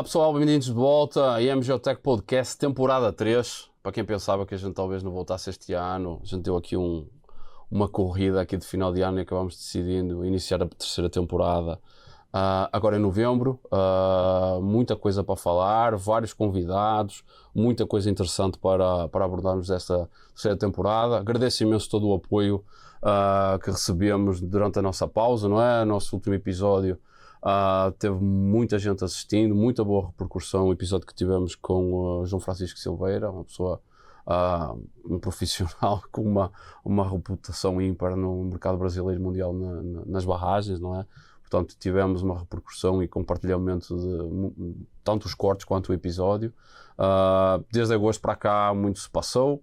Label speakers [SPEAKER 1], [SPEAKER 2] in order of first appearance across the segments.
[SPEAKER 1] pessoal, bem-vindos de volta a IMGeotech Podcast, temporada 3. Para quem pensava que a gente talvez não voltasse este ano, a gente deu aqui uma corrida aqui de final de ano e acabamos decidindo iniciar a terceira temporada agora em novembro. Muita coisa para falar, vários convidados, muita coisa interessante para abordarmos esta terceira temporada. Agradeço imenso todo o apoio que recebemos durante a nossa pausa, não é? Nosso último episódio teve muita gente assistindo, muita boa repercussão. O episódio que tivemos com o João Francisco Silveira, uma pessoa, um profissional com uma reputação ímpar no mercado brasileiro e mundial nas barragens, não é? Portanto, tivemos uma repercussão e compartilhamento de tanto os cortes quanto o episódio. Desde agosto para cá muito se passou,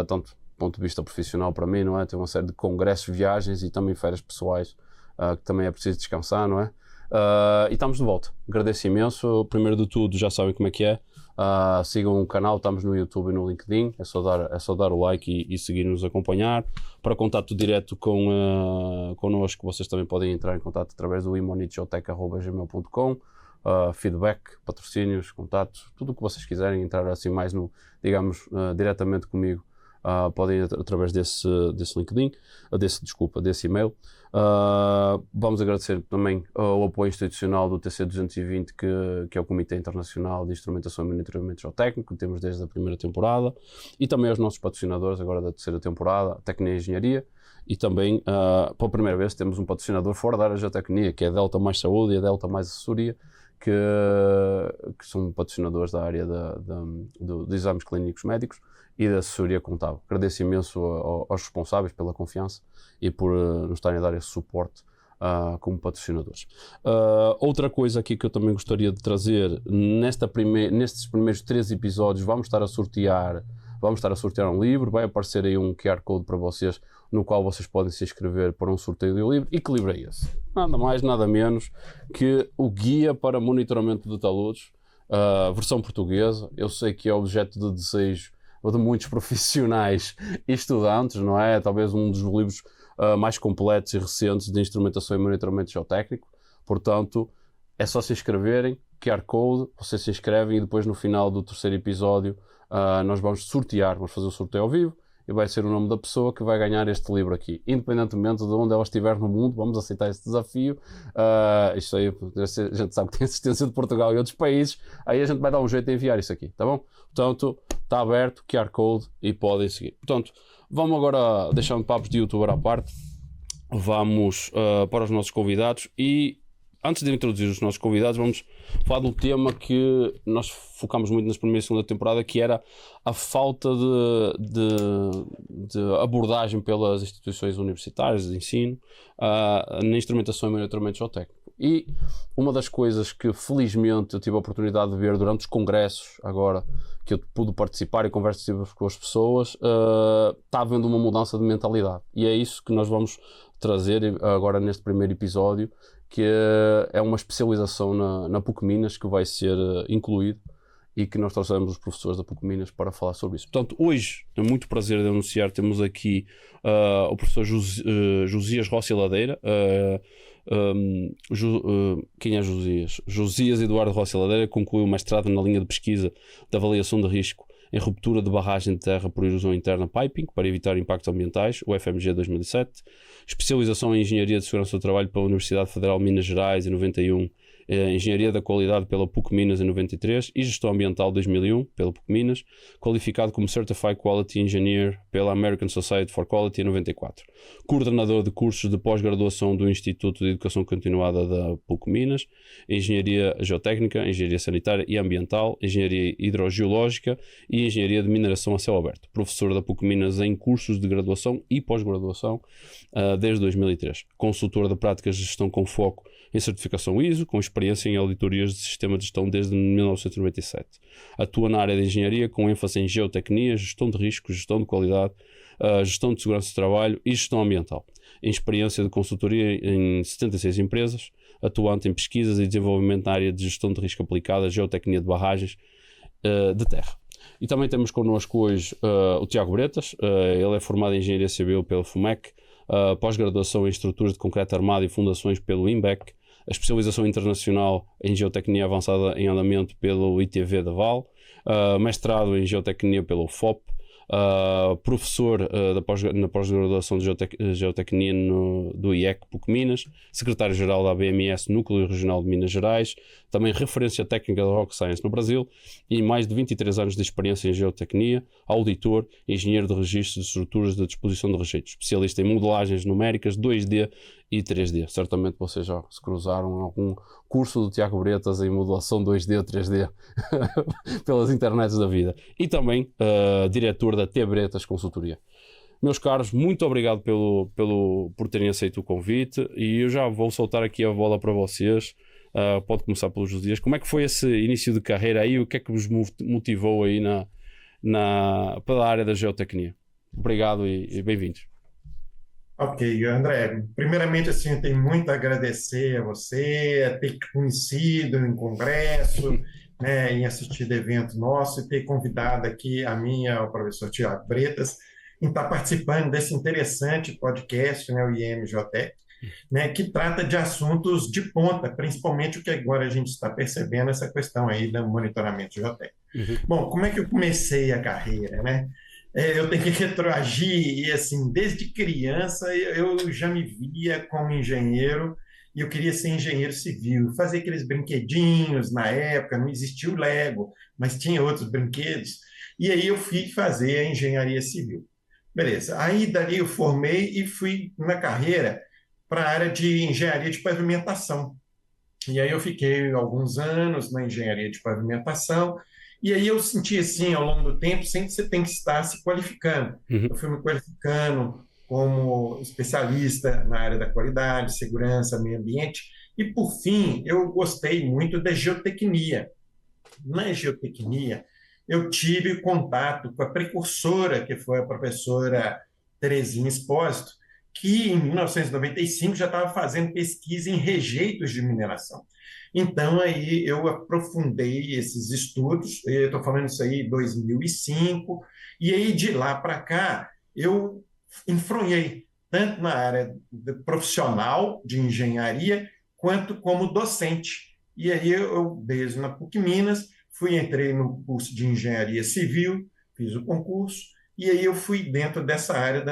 [SPEAKER 1] tanto do ponto de vista profissional para mim, não é? Tem uma série de congressos, viagens e também férias pessoais, que também é preciso descansar, não é? E estamos de volta. Agradeço imenso. Primeiro de tudo, já sabem como é que é. Sigam o canal, estamos no YouTube e no LinkedIn. É só dar o like e seguir-nos, acompanhar. Para contato direto connosco, vocês também podem entrar em contato através do imonitgeotech@gmail.com. Feedback, patrocínios, contatos, tudo o que vocês quiserem entrar assim mais diretamente comigo. Podem ir através desse LinkedIn, desse e-mail. Vamos agradecer também o apoio institucional do TC220, que é o Comitê Internacional de Instrumentação e Monitoramento Geotécnico, que temos desde a primeira temporada, e também aos nossos patrocinadores agora da terceira temporada, a Tecnia Engenharia, e também, pela primeira vez, temos um patrocinador fora da área de geotecnia, que é a Delta Mais Saúde e a Delta Mais Assessoria, que são patrocinadores da área de exames clínicos médicos e da assessoria contábil. Agradeço imenso aos responsáveis pela confiança e por nos estarem a dar esse suporte como patrocinadores. Outra coisa aqui que eu também gostaria de trazer, nestes primeiros 3 episódios vamos estar a sortear um livro. Vai aparecer aí um QR Code para vocês, no qual vocês podem se inscrever para um sorteio de um livro. E que livro é esse? Nada mais, nada menos que o Guia para Monitoramento de Taludes, versão portuguesa. Eu sei que é objeto de desejo de muitos profissionais e estudantes, não é? Talvez um dos livros mais completos e recentes de instrumentação e monitoramento geotécnico. Portanto, é só se inscreverem, QR Code, vocês se inscrevem e depois no final do terceiro episódio nós vamos fazer o sorteio ao vivo e vai ser o nome da pessoa que vai ganhar este livro aqui. Independentemente de onde ela estiver no mundo, vamos aceitar esse desafio. Isto aí, a gente sabe que tem assistência de Portugal e outros países, aí a gente vai dar um jeito de enviar isso aqui, tá bom? Portanto, está aberto, QR Code e podem seguir. Portanto, vamos agora, deixando papos de youtuber à parte, vamos para os nossos convidados e antes de introduzir os nossos convidados, vamos falar do tema que nós focámos muito nas primeiras e segunda temporada, que era a falta de abordagem pelas instituições universitárias de ensino na instrumentação e monitoramento geotécnico. E uma das coisas que felizmente eu tive a oportunidade de ver durante os congressos, agora que eu pude participar e conversar com as pessoas, está havendo uma mudança de mentalidade. E é isso que nós vamos trazer agora neste primeiro episódio, que é uma especialização na PUC Minas que vai ser incluído e que nós trouxemos os professores da PUC Minas para falar sobre isso. Portanto, hoje é muito prazer de anunciar, temos aqui o professor Josias Rossi Ladeira. Quem é Josias? Josias Eduardo Rossi Ladeira concluiu o mestrado na linha de pesquisa de avaliação de risco em ruptura de barragem de terra por erosão interna piping para evitar impactos ambientais, o FMG 2007, especialização em Engenharia de Segurança do Trabalho pela Universidade Federal de Minas Gerais em 91, Engenharia da Qualidade pela PUC Minas em 93 e Gestão Ambiental 2001 pela PUC Minas, qualificado como Certified Quality Engineer pela American Society for Quality em 94, coordenador de cursos de pós-graduação do Instituto de Educação Continuada da PUC Minas, Engenharia Geotécnica, Engenharia Sanitária e Ambiental, Engenharia Hidrogeológica e Engenharia de Mineração a Céu Aberto, professor da PUC Minas em cursos de graduação e pós-graduação desde 2003, consultor de práticas de gestão com foco em certificação ISO, com experiência em auditorias de sistema de gestão desde 1997. Atua na área de engenharia com ênfase em geotecnia, gestão de riscos, gestão de qualidade, gestão de segurança de trabalho e gestão ambiental. Em experiência de consultoria em 76 empresas, atuante em pesquisas e desenvolvimento na área de gestão de risco aplicada, geotecnia de barragens de terra. E também temos connosco hoje o Tiago Bretas. Ele é formado em Engenharia Civil pela FUMEC, pós-graduação em Estruturas de Concreto Armado e Fundações pelo IMBEC, a especialização internacional em Geotecnia Avançada em Andamento pelo ITV da Val, mestrado em Geotecnia pelo FOP, professor na pós-graduação de Geotecnia do IEC PUC Minas, secretário-geral da ABMS Núcleo Regional de Minas Gerais, também referência técnica da Rock Science no Brasil e mais de 23 anos de experiência em geotecnia, auditor, engenheiro de registros de estruturas de disposição de rejeitos, especialista em modelagens numéricas 2D e 3D. Certamente vocês já se cruzaram em algum curso do Tiago Bretas em modelação 2D ou 3D pelas internets da vida. E também diretor da T Bretas Consultoria. Meus caros, muito obrigado por terem aceito o convite e eu já vou soltar aqui a bola para vocês. Pode começar pelos dias. Como é que foi esse início de carreira aí? O que é que vos motivou aí pela área da geotecnia? Obrigado e bem-vindos.
[SPEAKER 2] Ok, André, primeiramente assim, eu tenho muito a agradecer a você, a ter conhecido em congresso, né, em assistir a evento nosso e ter convidado aqui a mim e ao professor Tiago Bretas em estar participando desse interessante podcast, né, o IMJTEC, né, que trata de assuntos de ponta, principalmente o que agora a gente está percebendo, essa questão aí do monitoramento geotécnico. Bom, como é que eu comecei a carreira, né? Eu tenho que retroagir, e assim, desde criança eu já me via como engenheiro, e eu queria ser engenheiro civil, fazer aqueles brinquedinhos na época, não existia o Lego, mas tinha outros brinquedos, e aí eu fui fazer a engenharia civil. Beleza, aí dali eu formei e fui na carreira para a área de engenharia de pavimentação. E aí eu fiquei alguns anos na engenharia de pavimentação, e aí eu senti assim, ao longo do tempo, sempre você tem que estar se qualificando. Eu fui me qualificando como especialista na área da qualidade, segurança, meio ambiente, e por fim, eu gostei muito da geotecnia. Na geotecnia, eu tive contato com a precursora, que foi a professora Terezinha Espósito, que em 1995 já estava fazendo pesquisa em rejeitos de mineração. Então, aí eu aprofundei esses estudos, eu estou falando isso aí em 2005, e aí de lá para cá eu enfronhei, tanto na área profissional de engenharia, quanto como docente. E aí eu, desde na PUC Minas, entrei no curso de engenharia civil, fiz o concurso, e aí eu fui dentro dessa área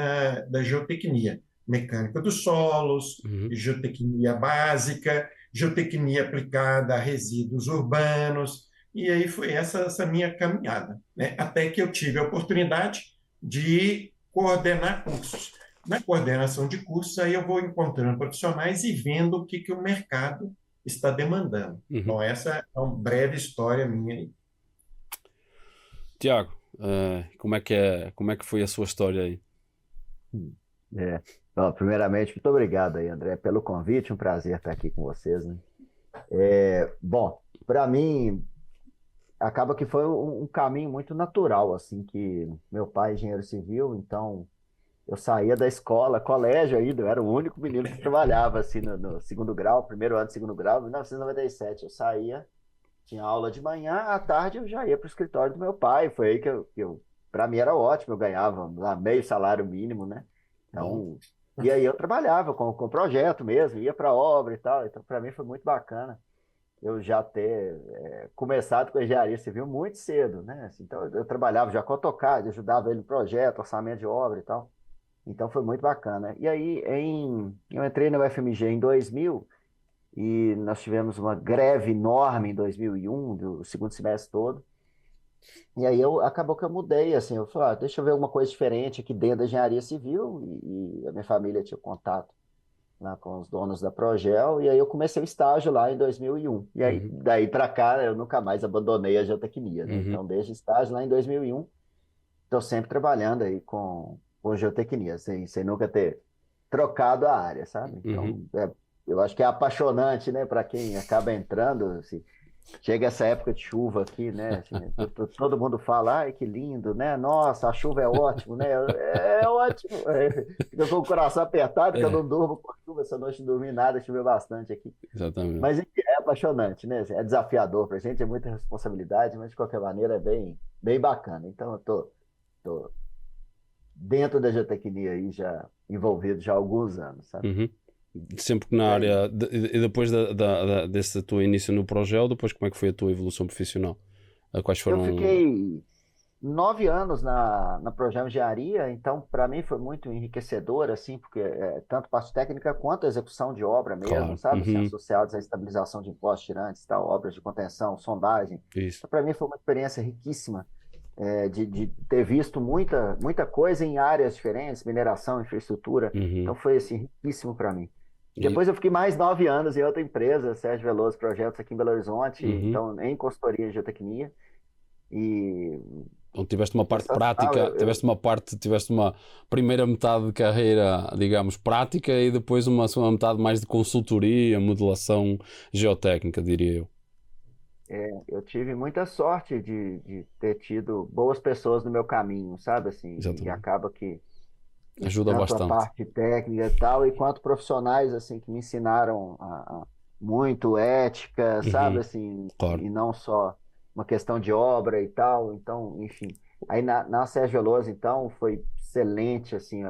[SPEAKER 2] da geotecnia, mecânica dos solos, geotecnia básica, geotecnia aplicada a resíduos urbanos, e aí foi essa minha caminhada, né? Até que eu tive a oportunidade de coordenar cursos. Na coordenação de cursos, aí eu vou encontrando profissionais e vendo o que o mercado está demandando. Então, essa é uma breve história minha aí.
[SPEAKER 1] Tiago, como é que foi a sua história aí?
[SPEAKER 3] Bom, primeiramente, muito obrigado aí, André, pelo convite. Um prazer estar aqui com vocês, né? Bom, para mim, acaba que foi um caminho muito natural, assim, que meu pai é engenheiro civil, então eu saía da escola, colégio ainda, eu era o único menino que trabalhava, assim, no segundo grau, primeiro ano do segundo grau, em 1997. Eu saía, tinha aula de manhã, à tarde eu já ia para o escritório do meu pai. Foi aí que para mim era ótimo, eu ganhava lá meio salário mínimo, né? Então, e aí eu trabalhava com projeto mesmo, ia para obra e tal. Então, para mim foi muito bacana eu já ter começado com a engenharia civil muito cedo, né? Assim, então, eu trabalhava já com AutoCAD, ajudava ele no projeto, orçamento de obra e tal. Então, foi muito bacana. E aí, eu entrei na UFMG em 2000 e nós tivemos uma greve enorme em 2001, do segundo semestre todo. E aí acabou que eu mudei, assim, eu falei, deixa eu ver alguma coisa diferente aqui dentro da engenharia civil, e a minha família tinha contato lá com os donos da Progel, e aí eu comecei o estágio lá em 2001. E aí, daí para cá, eu nunca mais abandonei a geotecnia, né? Então, desde o estágio lá em 2001, estou sempre trabalhando aí com geotecnia, sem nunca ter trocado a área, sabe? Então, eu acho que é apaixonante, né, para quem acaba entrando, assim. Chega essa época de chuva aqui, né? Assim, todo mundo fala, ai, que lindo, né? Nossa, a chuva é ótimo, né? É ótimo. Fica com o coração apertado, porque eu não durmo com chuva, essa noite não dormi nada, choveu bastante aqui.
[SPEAKER 1] Exatamente.
[SPEAKER 3] Mas é apaixonante, né? É desafiador pra gente, é muita responsabilidade, mas de qualquer maneira é bem bacana. Então eu tô dentro da geotecnia aí, já envolvido já há alguns anos, sabe?
[SPEAKER 1] Sempre que na área, e depois desse teu início no Progel, depois como é que foi a tua evolução profissional? Quais
[SPEAKER 3] Eu
[SPEAKER 1] foram...
[SPEAKER 3] fiquei 9 anos na Progel Engenharia, então para mim foi muito enriquecedor, assim, porque tanto parte técnica quanto a execução de obra mesmo,
[SPEAKER 1] Claro.
[SPEAKER 3] sabe? Assim,
[SPEAKER 1] Uhum.
[SPEAKER 3] associados à estabilização de impostos, tirantes, tal, obras de contenção, sondagem.
[SPEAKER 1] Isso.
[SPEAKER 3] Então, para mim foi uma experiência riquíssima, de ter visto muita coisa em áreas diferentes, mineração, infraestrutura. Então
[SPEAKER 1] Uhum.
[SPEAKER 3] foi assim, riquíssimo para mim.
[SPEAKER 1] E-
[SPEAKER 3] Depois eu fiquei mais 9 anos em outra empresa, Sérgio Veloso Projetos aqui em Belo Horizonte,
[SPEAKER 1] Uhum.
[SPEAKER 3] então em consultoria de geotecnia. E
[SPEAKER 1] Então tiveste uma parte
[SPEAKER 3] sensacional,
[SPEAKER 1] prática, tiveste uma primeira metade de carreira, digamos, prática e depois uma segunda metade mais de consultoria, modelação geotécnica, diria eu.
[SPEAKER 3] eu tive muita sorte de ter tido boas pessoas no meu caminho, sabe? Assim, e
[SPEAKER 1] Exatamente.
[SPEAKER 3] acaba que
[SPEAKER 1] Ajuda
[SPEAKER 3] tanto a
[SPEAKER 1] bastante.
[SPEAKER 3] parte técnica e tal, e quanto profissionais assim que me ensinaram muito ética, sabe?
[SPEAKER 1] Uhum.
[SPEAKER 3] Assim,
[SPEAKER 1] Claro.
[SPEAKER 3] e não só uma questão de obra e tal. Então, enfim. Aí na Sérgio Veloso, então, foi excelente, assim,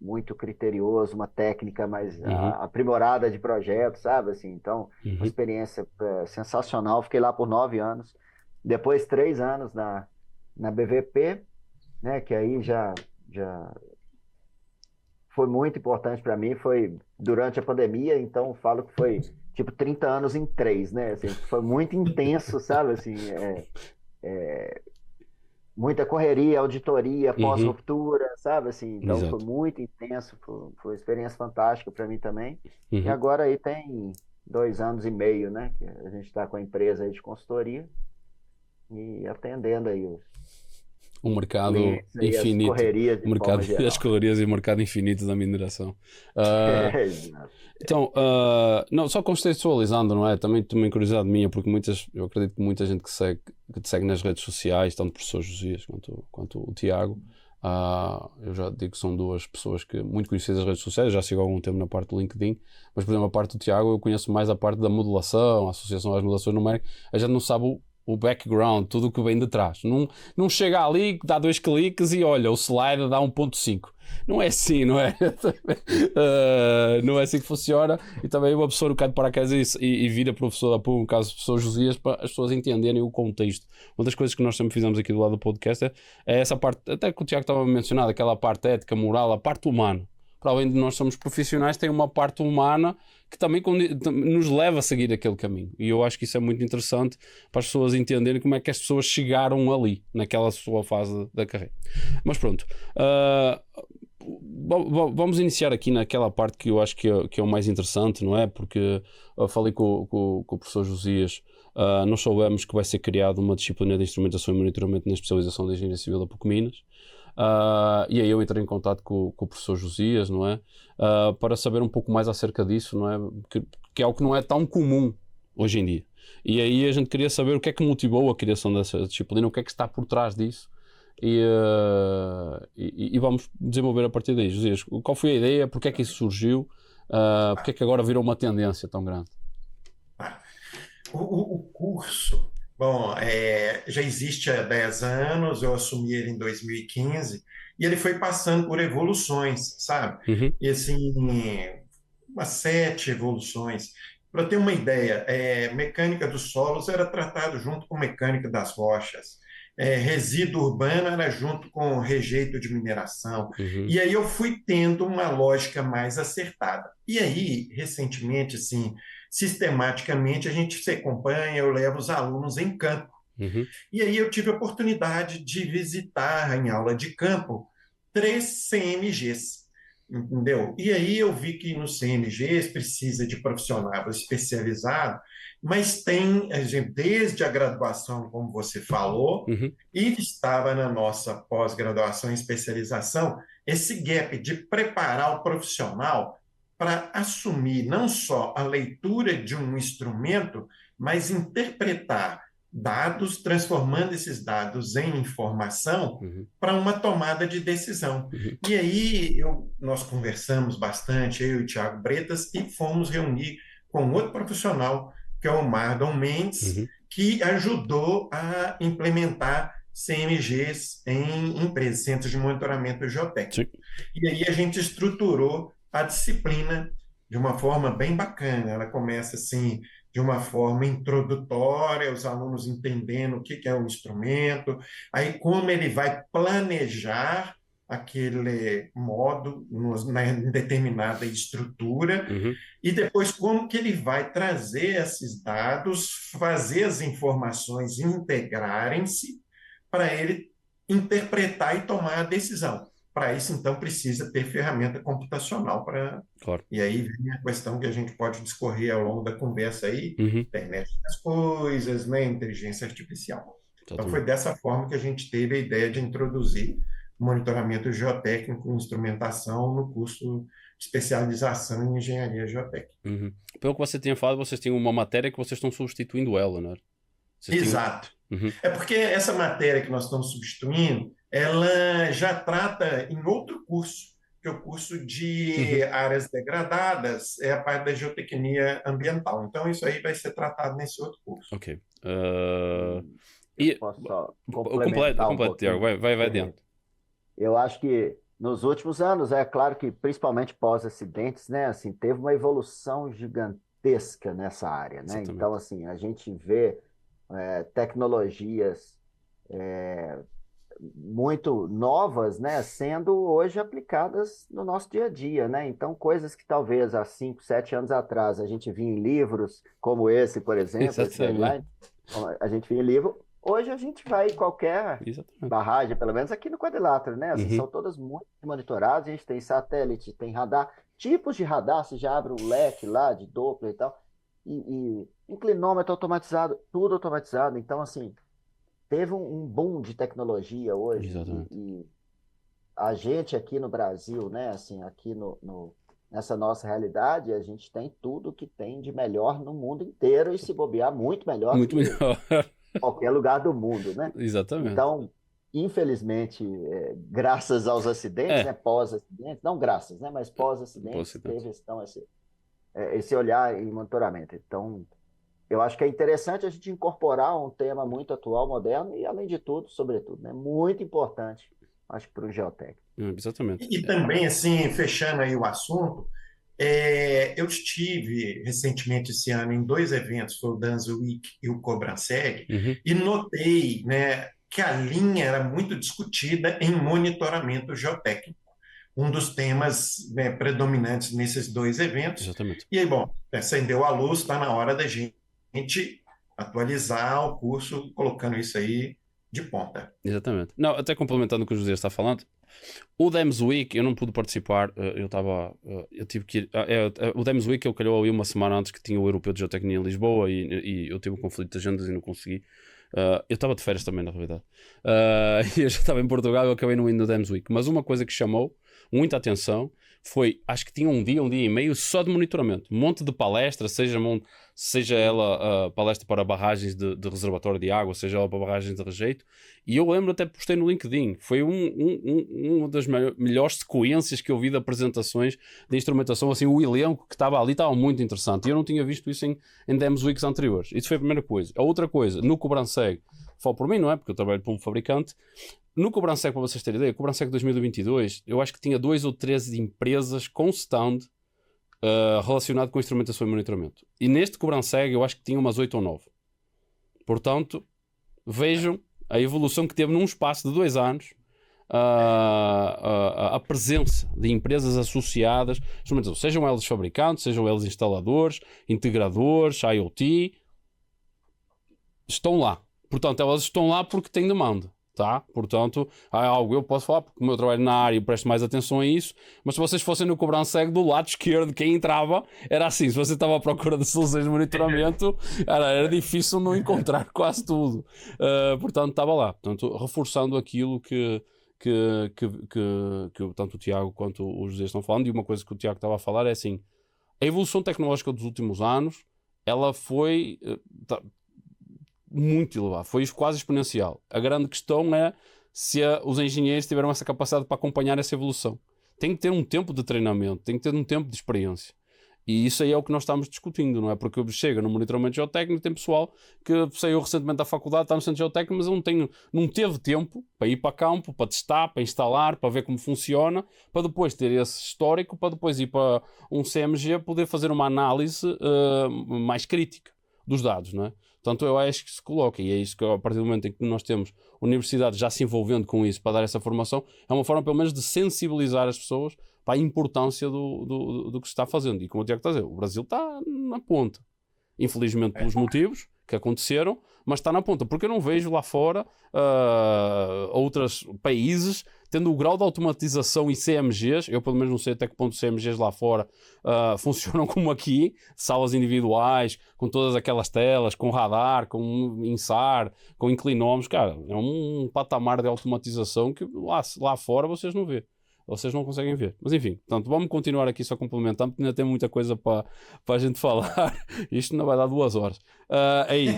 [SPEAKER 3] muito criterioso, uma técnica mais
[SPEAKER 1] Uhum.
[SPEAKER 3] aprimorada de projeto, sabe? Assim, então, uma
[SPEAKER 1] Uhum.
[SPEAKER 3] experiência sensacional. Fiquei lá por 9 anos. Depois, 3 anos na BVP, né? Que aí já foi muito importante para mim, foi durante a pandemia, então falo que foi tipo 30 anos em três, né? Assim, foi muito intenso, sabe? Assim, muita correria, auditoria,
[SPEAKER 1] Uhum.
[SPEAKER 3] pós-ruptura, sabe? Assim, então foi
[SPEAKER 1] Exato.
[SPEAKER 3] muito intenso, foi uma experiência fantástica para mim também. E
[SPEAKER 1] Uhum.
[SPEAKER 3] agora aí tem 2 anos e meio, né? Que a gente está com a empresa aí de consultoria e atendendo aí os
[SPEAKER 1] Um mercado
[SPEAKER 3] clientes aí, as
[SPEAKER 1] infinito,
[SPEAKER 3] correrias
[SPEAKER 1] o
[SPEAKER 3] de
[SPEAKER 1] mercado,
[SPEAKER 3] forma
[SPEAKER 1] as
[SPEAKER 3] geral.
[SPEAKER 1] calorias e o mercado infinito da mineração. Ah,
[SPEAKER 3] Exato.
[SPEAKER 1] então, não, só contextualizando, não é? Também curiosidade minha, porque eu acredito que muita gente que te segue nas redes sociais, tanto o professor Josias quanto o Tiago, eu já digo que são duas pessoas que muito conhecidas nas redes sociais, já sigo há algum tempo na parte do LinkedIn, mas por exemplo, a parte do Tiago eu conheço mais a parte da modelação, a associação às modelações numéricas, a gente não sabe o background, tudo o que vem de trás. Não chega ali, dá 2 cliques e olha, o slide dá 1.5. Não é assim, não é? Não é assim que funciona. E também uma pessoa no bocado para casa e vira professor da PUC, no caso do professor Josias, para as pessoas entenderem o contexto. Uma das coisas que nós sempre fizemos aqui do lado do podcast é essa parte, até que o Tiago estava a mencionar, aquela parte ética, moral, a parte humana. Para além de nós somos profissionais, tem uma parte humana que também nos leva a seguir aquele caminho. E eu acho que isso é muito interessante para as pessoas entenderem como é que as pessoas chegaram ali, naquela sua fase da carreira. Mas pronto, vamos iniciar aqui naquela parte que eu acho que é o mais interessante, não é? Porque eu falei com o professor Josias, nós soubemos que vai ser criada uma disciplina de instrumentação e monitoramento na especialização de Engenharia Civil da PUC Minas. E aí eu entrei em contato com o professor Josias, não é? Para saber um pouco mais acerca disso, não é? Que é algo que não é tão comum hoje em dia. E aí a gente queria saber o que é que motivou a criação dessa disciplina, o que é que está por trás disso. E vamos desenvolver a partir daí. Josias, qual foi a ideia? Porque é que isso surgiu? Porque é que agora virou uma tendência tão grande?
[SPEAKER 2] Ah, o curso, bom, já existe há 10 anos, eu assumi ele em 2015, e ele foi passando por evoluções, sabe?
[SPEAKER 1] Uhum.
[SPEAKER 2] E assim, umas 7 evoluções. Para ter uma ideia, mecânica dos solos era tratado junto com mecânica das rochas. Resíduo urbano era junto com rejeito de mineração.
[SPEAKER 1] Uhum.
[SPEAKER 2] E aí eu fui tendo uma lógica mais acertada. E aí, recentemente, assim, sistematicamente, a gente se acompanha, eu levo os alunos em campo.
[SPEAKER 1] Uhum.
[SPEAKER 2] E aí eu tive a oportunidade de visitar em aula de campo 3 CMGs, entendeu? E aí eu vi que nos CMGs precisa de profissional especializado, mas tem, desde a graduação, como você falou,
[SPEAKER 1] Uhum.
[SPEAKER 2] e estava na nossa pós-graduação e especialização, esse gap de preparar o profissional para assumir não só a leitura de um instrumento, mas interpretar dados, transformando esses dados em informação
[SPEAKER 1] Uhum.
[SPEAKER 2] para uma tomada de decisão.
[SPEAKER 1] Uhum.
[SPEAKER 2] E aí nós conversamos bastante, eu e o Tiago Bretas, e fomos reunir com outro profissional, que é o Mardon Mendes,
[SPEAKER 1] Uhum.
[SPEAKER 2] que ajudou a implementar CMGs em empresas, Centros de Monitoramento Geotécnico.
[SPEAKER 1] Sim.
[SPEAKER 2] E aí a gente estruturou a disciplina de uma forma bem bacana. Ela começa assim, de uma forma introdutória, os alunos entendendo o que que é o instrumento, aí como ele vai planejar aquele modo em determinada estrutura,
[SPEAKER 1] Uhum.
[SPEAKER 2] e depois como que ele vai trazer esses dados, fazer as informações integrarem-se para ele interpretar e tomar a decisão. Para isso, então, precisa ter ferramenta computacional para.
[SPEAKER 1] Claro.
[SPEAKER 2] E aí vem a questão que a gente pode discorrer ao longo da conversa aí,
[SPEAKER 1] Uhum.
[SPEAKER 2] internet das coisas, né, inteligência artificial. Então, foi
[SPEAKER 1] Exatamente.
[SPEAKER 2] dessa forma que a gente teve a ideia de introduzir monitoramento geotécnico e instrumentação no curso de especialização em engenharia geotécnica.
[SPEAKER 1] Uhum. Pelo que você tinha falado, vocês tinham uma matéria que vocês estão substituindo ela, não é? Vocês tinham...
[SPEAKER 2] Exato.
[SPEAKER 1] Uhum.
[SPEAKER 2] É porque essa matéria que nós estamos substituindo, ela já trata em outro curso, que é o curso de
[SPEAKER 1] Uhum.
[SPEAKER 2] áreas degradadas, é a parte da geotecnia ambiental. Então, isso aí vai ser tratado nesse outro curso.
[SPEAKER 1] Ok.
[SPEAKER 3] Eu
[SPEAKER 1] E...
[SPEAKER 3] posso só
[SPEAKER 1] Completo,
[SPEAKER 3] complementar um
[SPEAKER 1] Tiago.
[SPEAKER 3] pouquinho.
[SPEAKER 1] Vai adiante.
[SPEAKER 3] Eu acho que nos últimos anos, é claro que principalmente pós-acidentes, né, assim, teve uma evolução gigantesca nessa área, né? Então,
[SPEAKER 1] Exatamente.
[SPEAKER 3] assim, a gente vê tecnologias muito novas, né, sendo hoje aplicadas no nosso dia a dia, né? Então, coisas que talvez há 5, 7 anos atrás a gente via em livros, como esse, por exemplo, esse
[SPEAKER 1] Exatamente.
[SPEAKER 3] deadline, a gente via em livro, hoje a gente vai em qualquer
[SPEAKER 1] Exatamente.
[SPEAKER 3] barragem, pelo menos aqui no quadrilátero, né? Assim,
[SPEAKER 1] Uhum.
[SPEAKER 3] são todas muito monitoradas, a gente tem satélite, tem radar, tipos de radar, você já abre o leque lá de Doppler e tal, e inclinômetro automatizado, tudo automatizado. Então, assim, teve um boom de tecnologia hoje
[SPEAKER 1] Exatamente.
[SPEAKER 3] e a gente aqui no Brasil, né, assim, aqui nessa nossa realidade, a gente tem tudo que tem de melhor no mundo inteiro e se bobear muito melhor do
[SPEAKER 1] Muito
[SPEAKER 3] que
[SPEAKER 1] melhor.
[SPEAKER 3] qualquer lugar do mundo, né?
[SPEAKER 1] Exatamente.
[SPEAKER 3] Então, infelizmente, graças aos acidentes, né,
[SPEAKER 1] É.
[SPEAKER 3] pós-acidentes, não graças, né, mas
[SPEAKER 1] Posso
[SPEAKER 3] pós-acidentes,
[SPEAKER 1] citar.
[SPEAKER 3] teve então, esse olhar e monitoramento. Então, eu acho que é interessante a gente incorporar um tema muito atual, moderno e, além de tudo, sobretudo, né, muito importante, acho que para o geotécnico.
[SPEAKER 1] Exatamente.
[SPEAKER 2] E também, assim, fechando aí o assunto, eu estive recentemente esse ano em dois eventos, foi o Dance Week e o Cobranseg,
[SPEAKER 1] Uhum.
[SPEAKER 2] e notei, né, que a linha era muito discutida em monitoramento geotécnico, um dos temas, né, predominantes nesses dois eventos.
[SPEAKER 1] Exatamente.
[SPEAKER 2] E aí, bom, acendeu a luz, está na hora da gente atualizar o curso, colocando isso aí de ponta.
[SPEAKER 1] Exatamente. Não, até complementando o que o José está falando, o Dams Week eu não pude participar, eu tive que ir. O Dams Week eu calhou ali uma semana antes que tinha o Europeu de Geotecnia em Lisboa e eu tive um conflito de agendas e não consegui. Eu estava de férias também, na realidade. E eu já estava em Portugal e eu acabei não indo no Dams Week. Mas uma coisa que chamou muita atenção foi, acho que tinha um dia e meio só de monitoramento. Um monte de palestras, seja ela palestra para barragens de reservatório de água, seja ela para barragens de rejeito. E eu lembro, até postei no LinkedIn, foi uma das melhores sequências que eu vi de apresentações de instrumentação, assim, o elenco que estava ali estava muito interessante. E eu não tinha visto isso em Demos Weeks anteriores. Isso foi a primeira coisa. A outra coisa, no Cobranseg, falo por mim, não é? Porque eu trabalho para um fabricante. No Cobranseg, para vocês terem ideia, o Cobranseg 2022, eu acho que tinha 2 ou 3 empresas com stand relacionado com instrumentação e monitoramento. E neste Cobranseg eu acho que tinha umas 8 ou 9. Portanto, vejam a evolução que teve num espaço de 2 anos, a presença de empresas associadas, sejam elas fabricantes, sejam elas instaladores, integradores, IoT, estão lá. Portanto, elas estão lá porque têm demanda. Tá? Portanto, há algo eu posso falar, porque como eu trabalho na área e presto mais atenção a isso, mas se vocês fossem no Cobranseg, do lado esquerdo, quem entrava, era assim, se você estava à procura de soluções de monitoramento, era difícil não encontrar quase tudo. Portanto, estava lá. Portanto, reforçando aquilo que tanto o Tiago quanto o José estão falando, e uma coisa que o Tiago estava a falar é assim, a evolução tecnológica dos últimos anos, ela foi... muito elevado, foi quase exponencial. A grande questão é se os engenheiros tiveram essa capacidade para acompanhar essa evolução. Tem que ter um tempo de treinamento, tem que ter um tempo de experiência. E isso aí é o que nós estamos discutindo, não é? Porque chega no monitoramento geotécnico, tem pessoal que saiu recentemente da faculdade, está no centro geotécnico, mas não teve tempo para ir para campo, para testar, para instalar, para ver como funciona, para depois ter esse histórico, para depois ir para um CMG, poder fazer uma análise mais crítica dos dados, não é? Portanto, eu acho que se coloca, e é isso que a partir do momento em que nós temos universidades já se envolvendo com isso para dar essa formação, é uma forma pelo menos de sensibilizar as pessoas para a importância do que se está fazendo. E como o Tiago está a dizer, o Brasil está na ponta. Infelizmente pelos motivos que aconteceram, mas está na ponta. Porque eu não vejo lá fora outros países tendo o grau de automatização e CMGs, eu pelo menos não sei até que ponto CMGs lá fora funcionam como aqui, salas individuais, com todas aquelas telas, com radar, com INSAR, com inclinómetros. Cara, é um patamar de automatização que lá fora vocês não vê. Vocês não conseguem ver. Mas enfim, portanto, vamos continuar aqui só complementando, porque ainda tem muita coisa para a gente falar. Isto não vai dar 2 horas. Aí,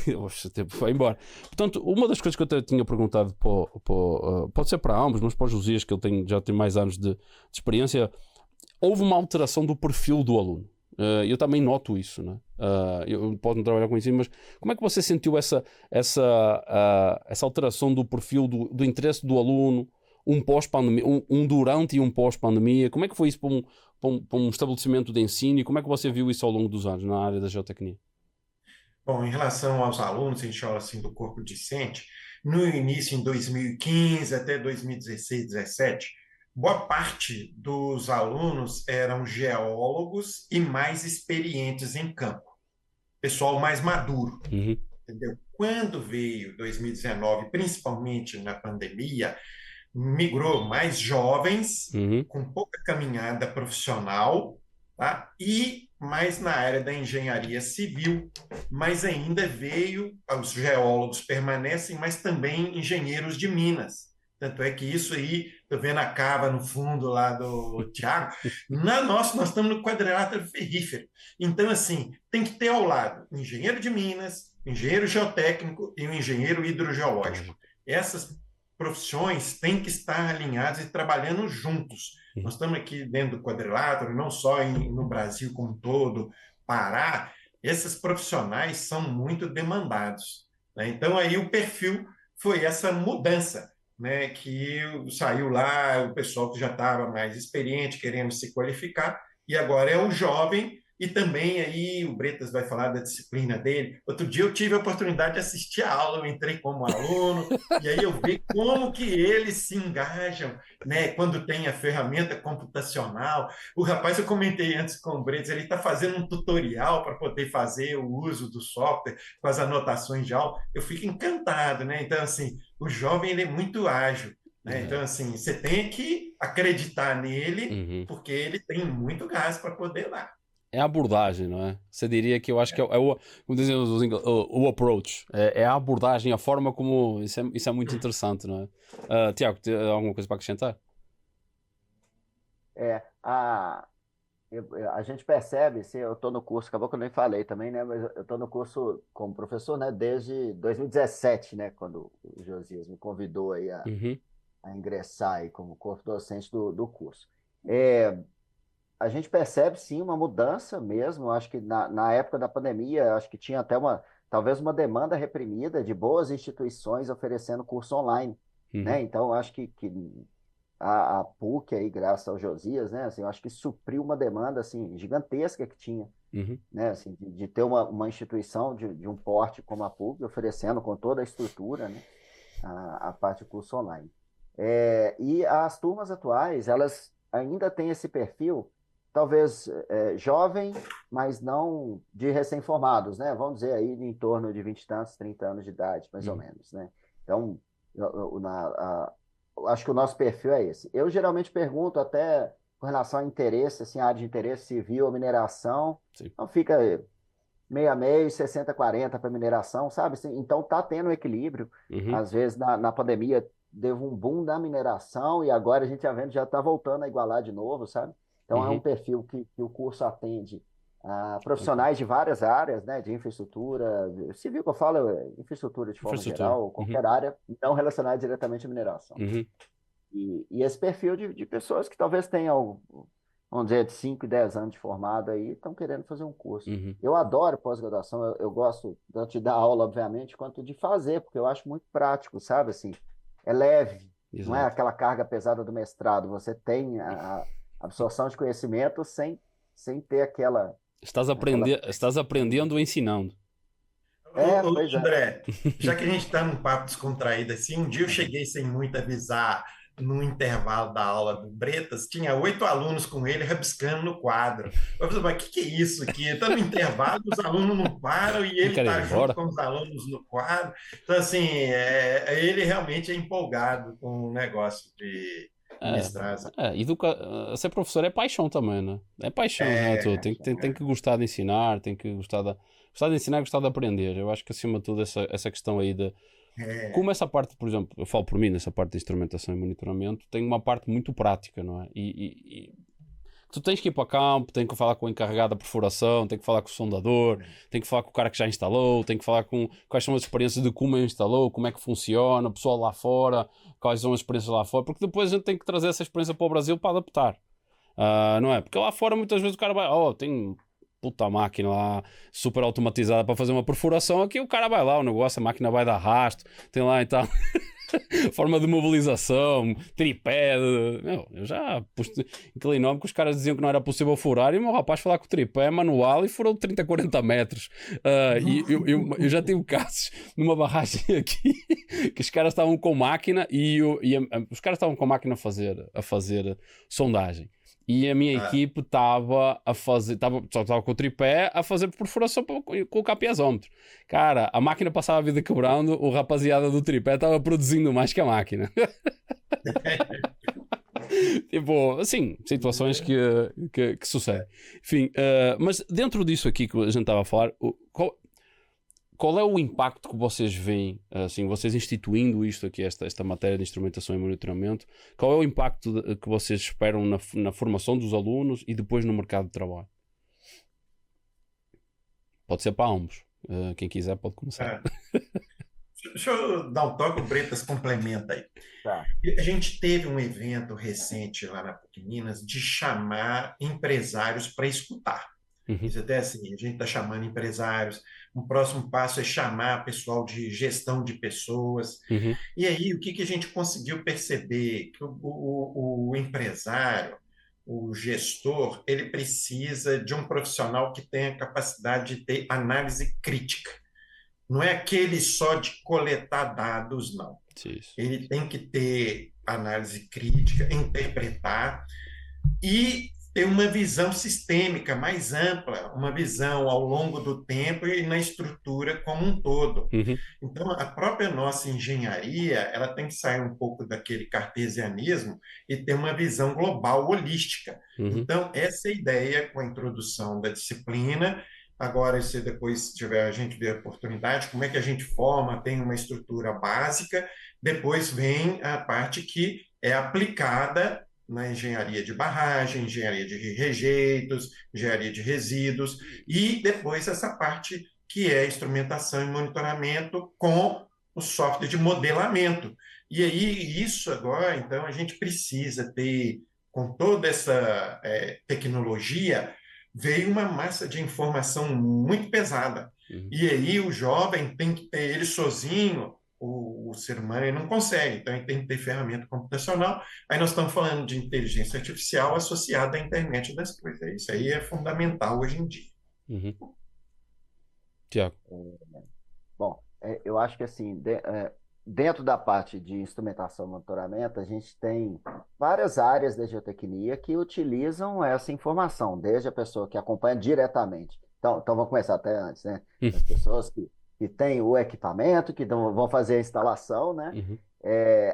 [SPEAKER 1] o tempo foi embora. Portanto, uma das coisas que eu até tinha perguntado pode ser para ambos, mas para o Josias, que ele já tem mais anos de experiência, houve uma alteração do perfil do aluno. Eu também noto isso, né? Eu posso trabalhar com isso, mas como é que você sentiu essa alteração do perfil do interesse do aluno? Um pós-pandemia, um durante e um pós-pandemia. Como é que foi isso para um estabelecimento de ensino e como é que você viu isso ao longo dos anos na área da geotecnia?
[SPEAKER 2] Bom, em relação aos alunos, a gente fala assim do corpo discente, no início, em 2015 até 2016, 2017, boa parte dos alunos eram geólogos e mais experientes em campo, pessoal mais maduro, entendeu? Quando veio 2019, principalmente na pandemia, migrou mais jovens, com pouca caminhada profissional, tá? E mais na área da engenharia civil, mas ainda veio, os geólogos permanecem, mas também engenheiros de minas. Tanto é que isso aí, estou vendo a cava no fundo lá do Tiago, nós estamos no quadrilátero ferrífero. Então, assim, tem que ter ao lado o engenheiro de minas, o engenheiro geotécnico e o engenheiro hidrogeológico. Essas profissões têm que estar alinhadas e trabalhando juntos. Nós estamos aqui dentro do quadrilátero, não só no Brasil como um todo, Pará, esses profissionais são muito demandados, né? Então, aí o perfil foi essa mudança, né? Que saiu lá o pessoal que já estava mais experiente, querendo se qualificar, e agora é o jovem. E também aí o Bretas vai falar da disciplina dele. Outro dia eu tive a oportunidade de assistir a aula, eu entrei como aluno, e aí eu vi como que eles se engajam, né, quando tem a ferramenta computacional. O rapaz, eu comentei antes com o Bretas, ele está fazendo um tutorial para poder fazer o uso do software com as anotações de aula. Eu fico encantado, né? Então, assim, o jovem ele é muito ágil. Né? Então, assim, você tem que acreditar nele, porque ele tem muito gás para poder dar.
[SPEAKER 1] É a abordagem, não é? Você diria que eu acho que como dizem os ingleses, o approach. É a abordagem, a forma como... Isso é muito interessante, não é? Tiago, tem alguma coisa para acrescentar?
[SPEAKER 3] A gente percebe, assim, eu estou no curso, acabou que eu nem falei também, né? Mas eu estou no curso como professor, né? Desde 2017, né? Quando o Josias me convidou aí a ingressar aí como corpo docente do curso. A gente percebe, sim, uma mudança mesmo. Acho que na época da pandemia, acho que tinha até talvez uma demanda reprimida de boas instituições oferecendo curso online, né? Então, acho que a PUC aí, graças ao Josias, né? Assim, eu acho que supriu uma demanda, assim, gigantesca que tinha, né? Assim, de ter uma instituição de um porte como a PUC oferecendo com toda a estrutura, né? A parte de curso online. E as turmas atuais, elas ainda têm esse perfil talvez jovem, mas não de recém-formados, né? Vamos dizer aí em torno de 20 e tantos, 30 anos de idade, mais ou menos, né? Então, acho que o nosso perfil é esse. Eu geralmente pergunto até com relação a interesse, assim, área de interesse civil ou mineração, então fica meio, 60-40 para mineração, sabe? Então tá tendo um equilíbrio. Às vezes na pandemia deu um boom da mineração e agora a gente já está voltando a igualar de novo, sabe? Então, é um perfil que o curso atende a profissionais de várias áreas, né? De infraestrutura, civil que eu falo, infraestrutura de forma geral, qualquer área não relacionada diretamente à mineração. E esse perfil de pessoas que talvez tenham vamos dizer, de 5 e 10 anos de formado aí, estão querendo fazer um curso.
[SPEAKER 1] Uhum.
[SPEAKER 3] Eu adoro pós-graduação, eu gosto tanto de dar aula, obviamente, quanto de fazer, porque eu acho muito prático, sabe? Assim, é leve, não é
[SPEAKER 1] Exato.
[SPEAKER 3] aquela carga pesada do mestrado. Você tem a absorção de conhecimento sem ter aquela...
[SPEAKER 1] Estás aprendendo ensinando.
[SPEAKER 3] Pois é.
[SPEAKER 2] André, já que a gente está num papo descontraído assim, um dia eu cheguei sem muito avisar no intervalo da aula do Bretas, tinha 8 alunos com ele rabiscando no quadro. Eu falei, mas o que é isso aqui? Está no intervalo, os alunos não param e ele
[SPEAKER 1] Quer ir
[SPEAKER 2] está junto
[SPEAKER 1] embora?
[SPEAKER 2] com os alunos no quadro. Então, assim, ele realmente é empolgado com o negócio de mestrado.
[SPEAKER 1] Ser professor é paixão também, né? É paixão, né? Tem que gostar de ensinar, tem que gostar de ensinar e gostar de aprender. Eu acho que acima de tudo essa questão aí de... Como essa parte, por exemplo, eu falo por mim, nessa parte de instrumentação e monitoramento, tem uma parte muito prática, não é? E tu tens que ir para campo, tens que falar com o encarregado da perfuração, tens que falar com o sondador, tens que falar com o cara que já instalou, tens que falar com quais são as experiências de como ele instalou, como é que funciona, o pessoal lá fora, quais são as experiências lá fora, porque depois a gente tem que trazer essa experiência para o Brasil para adaptar. Não é? Porque lá fora muitas vezes o cara vai, tem puta máquina lá super automatizada para fazer uma perfuração, aqui o cara vai lá, o negócio, a máquina vai dar arrasto, tem lá e tal... forma de mobilização, tripé. Eu já pus aquele nome que os caras diziam que não era possível furar, e o meu rapaz falar com o tripé manual e furou 30, 40 metros. Eu já tive casos numa barragem aqui que os caras estavam com máquina os caras estavam com máquina a fazer sondagem. E a minha equipe estava com o tripé a fazer perfuração com o capiazómetro. Cara, a máquina passava a vida quebrando, o rapaziada do tripé estava produzindo mais que a máquina. Tipo, assim, situações que sucedem. Enfim, mas dentro disso aqui que a gente estava a falar, qual é o impacto que vocês veem, assim, vocês instituindo isto aqui, esta matéria de instrumentação e monitoramento, qual é o impacto que vocês esperam na formação dos alunos e depois no mercado de trabalho? Pode ser para ambos. Quem quiser pode começar.
[SPEAKER 2] Deixa eu dar um toque, o Bretas complementa aí.
[SPEAKER 3] Tá.
[SPEAKER 2] A gente teve um evento recente lá na PUC Minas de chamar empresários para escutar. Isso até assim, a gente está chamando empresários. Um próximo passo é chamar pessoal de gestão de pessoas. E aí, o que a gente conseguiu perceber? Que o empresário, o gestor, ele precisa de um profissional que tenha capacidade de ter análise crítica. Não é aquele só de coletar dados, não.
[SPEAKER 1] Isso.
[SPEAKER 2] Ele tem que ter análise crítica, interpretar e ter uma visão sistêmica mais ampla, uma visão ao longo do tempo e na estrutura como um todo. Então, a própria nossa engenharia, ela tem que sair um pouco daquele cartesianismo e ter uma visão global, holística. Então, essa é a ideia com a introdução da disciplina. Agora, se depois tiver a gente ver a oportunidade, como é que a gente forma, tem uma estrutura básica, depois vem a parte que é aplicada na engenharia de barragem, engenharia de rejeitos, engenharia de resíduos, e depois essa parte que é instrumentação e monitoramento com o software de modelamento. E aí, isso agora, então, a gente precisa ter, com toda essa tecnologia, veio uma massa de informação muito pesada. E aí o jovem tem que ter ele sozinho, o ser humano ele não consegue, então ele tem que ter ferramenta computacional. Aí nós estamos falando de inteligência artificial associada à internet das coisas. Isso aí é fundamental hoje em dia.
[SPEAKER 1] Tiago.
[SPEAKER 3] Bom, eu acho que assim, dentro da parte de instrumentação e monitoramento, a gente tem várias áreas da geotecnia que utilizam essa informação, desde a pessoa que acompanha diretamente. Então vamos começar até antes, né? As pessoas que têm o equipamento, que vão fazer a instalação, né?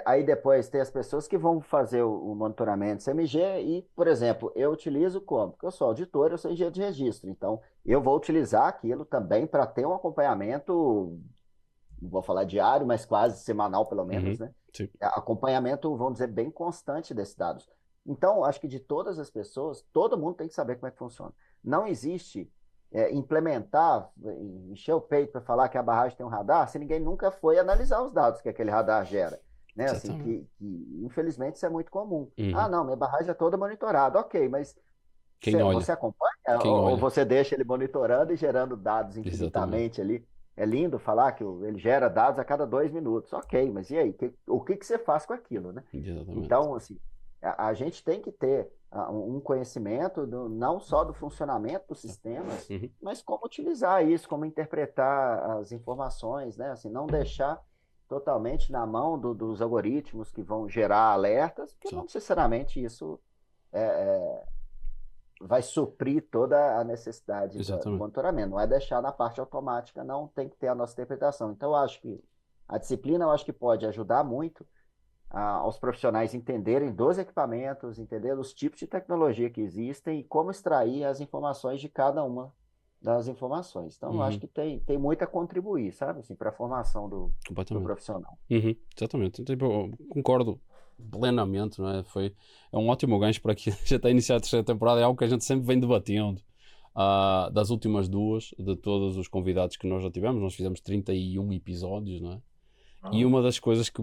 [SPEAKER 3] Aí depois tem as pessoas que vão fazer o monitoramento CMG e, por exemplo, eu utilizo como? Porque eu sou auditor, eu sou engenheiro de registro, então eu vou utilizar aquilo também para ter um acompanhamento, não vou falar diário, mas quase semanal pelo menos, né?
[SPEAKER 1] Sim.
[SPEAKER 3] Acompanhamento, vamos dizer, bem constante desses dados. Então, acho que de todas as pessoas, todo mundo tem que saber como é que funciona. Não existe implementar, encher o peito para falar que a barragem tem um radar, se ninguém nunca foi analisar os dados que aquele radar gera. Né? Assim, que, infelizmente, isso é muito comum. Não, minha barragem é toda monitorada. Ok, mas
[SPEAKER 1] Quem olha,
[SPEAKER 3] Você acompanha
[SPEAKER 1] quem
[SPEAKER 3] ou
[SPEAKER 1] olha.
[SPEAKER 3] você deixa ele monitorando e gerando dados
[SPEAKER 1] Exatamente,
[SPEAKER 3] infinitamente ali? É lindo falar que ele gera dados a cada 2 minutos. Ok, mas e aí? O que que você faz com aquilo, né?
[SPEAKER 1] exatamente.
[SPEAKER 3] Então, assim, a gente tem que ter um conhecimento não só do funcionamento dos sistemas,
[SPEAKER 1] Uhum,
[SPEAKER 3] mas como utilizar isso, como interpretar as informações, né? Assim, não deixar totalmente na mão dos algoritmos que vão gerar alertas, porque não
[SPEAKER 1] exato,
[SPEAKER 3] necessariamente isso vai suprir toda a necessidade do
[SPEAKER 1] exatamente.
[SPEAKER 3] monitoramento. Não é deixar na parte automática, não tem que ter a nossa interpretação. Então, eu acho que a disciplina, eu acho que pode ajudar muito aos profissionais entenderem dos equipamentos, entender os tipos de tecnologia que existem e como extrair as informações de cada uma das informações. Então, eu acho
[SPEAKER 1] Uhum,
[SPEAKER 3] que tem muito a contribuir, sabe, assim, para a formação do
[SPEAKER 1] completamente.
[SPEAKER 3] profissional.
[SPEAKER 1] Uhum, exatamente. Tipo, eu concordo plenamente, não é? É um ótimo gancho para aqui. Já está a iniciar a terceira temporada, é algo que a gente sempre vem debatendo. Das últimas duas, de todos os convidados que nós já tivemos, nós fizemos 31 episódios, não é? E uma das coisas que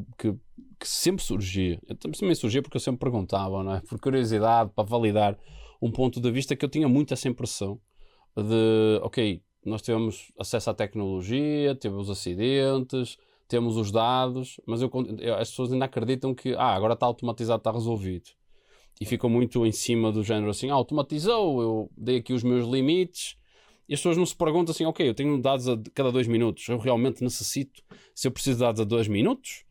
[SPEAKER 1] sempre surgia, eu também surgia porque eu sempre perguntava, não é? Por curiosidade, para validar um ponto de vista que eu tinha muito essa impressão de, ok, nós temos acesso à tecnologia, temos os acidentes, temos os dados, mas as pessoas ainda acreditam que agora está automatizado, está resolvido. E ficam muito em cima do género assim, automatizou, eu dei aqui os meus limites. E as pessoas não se perguntam assim, ok, eu tenho dados a cada 2 minutos, eu realmente necessito, se eu preciso de dados a 2 minutos?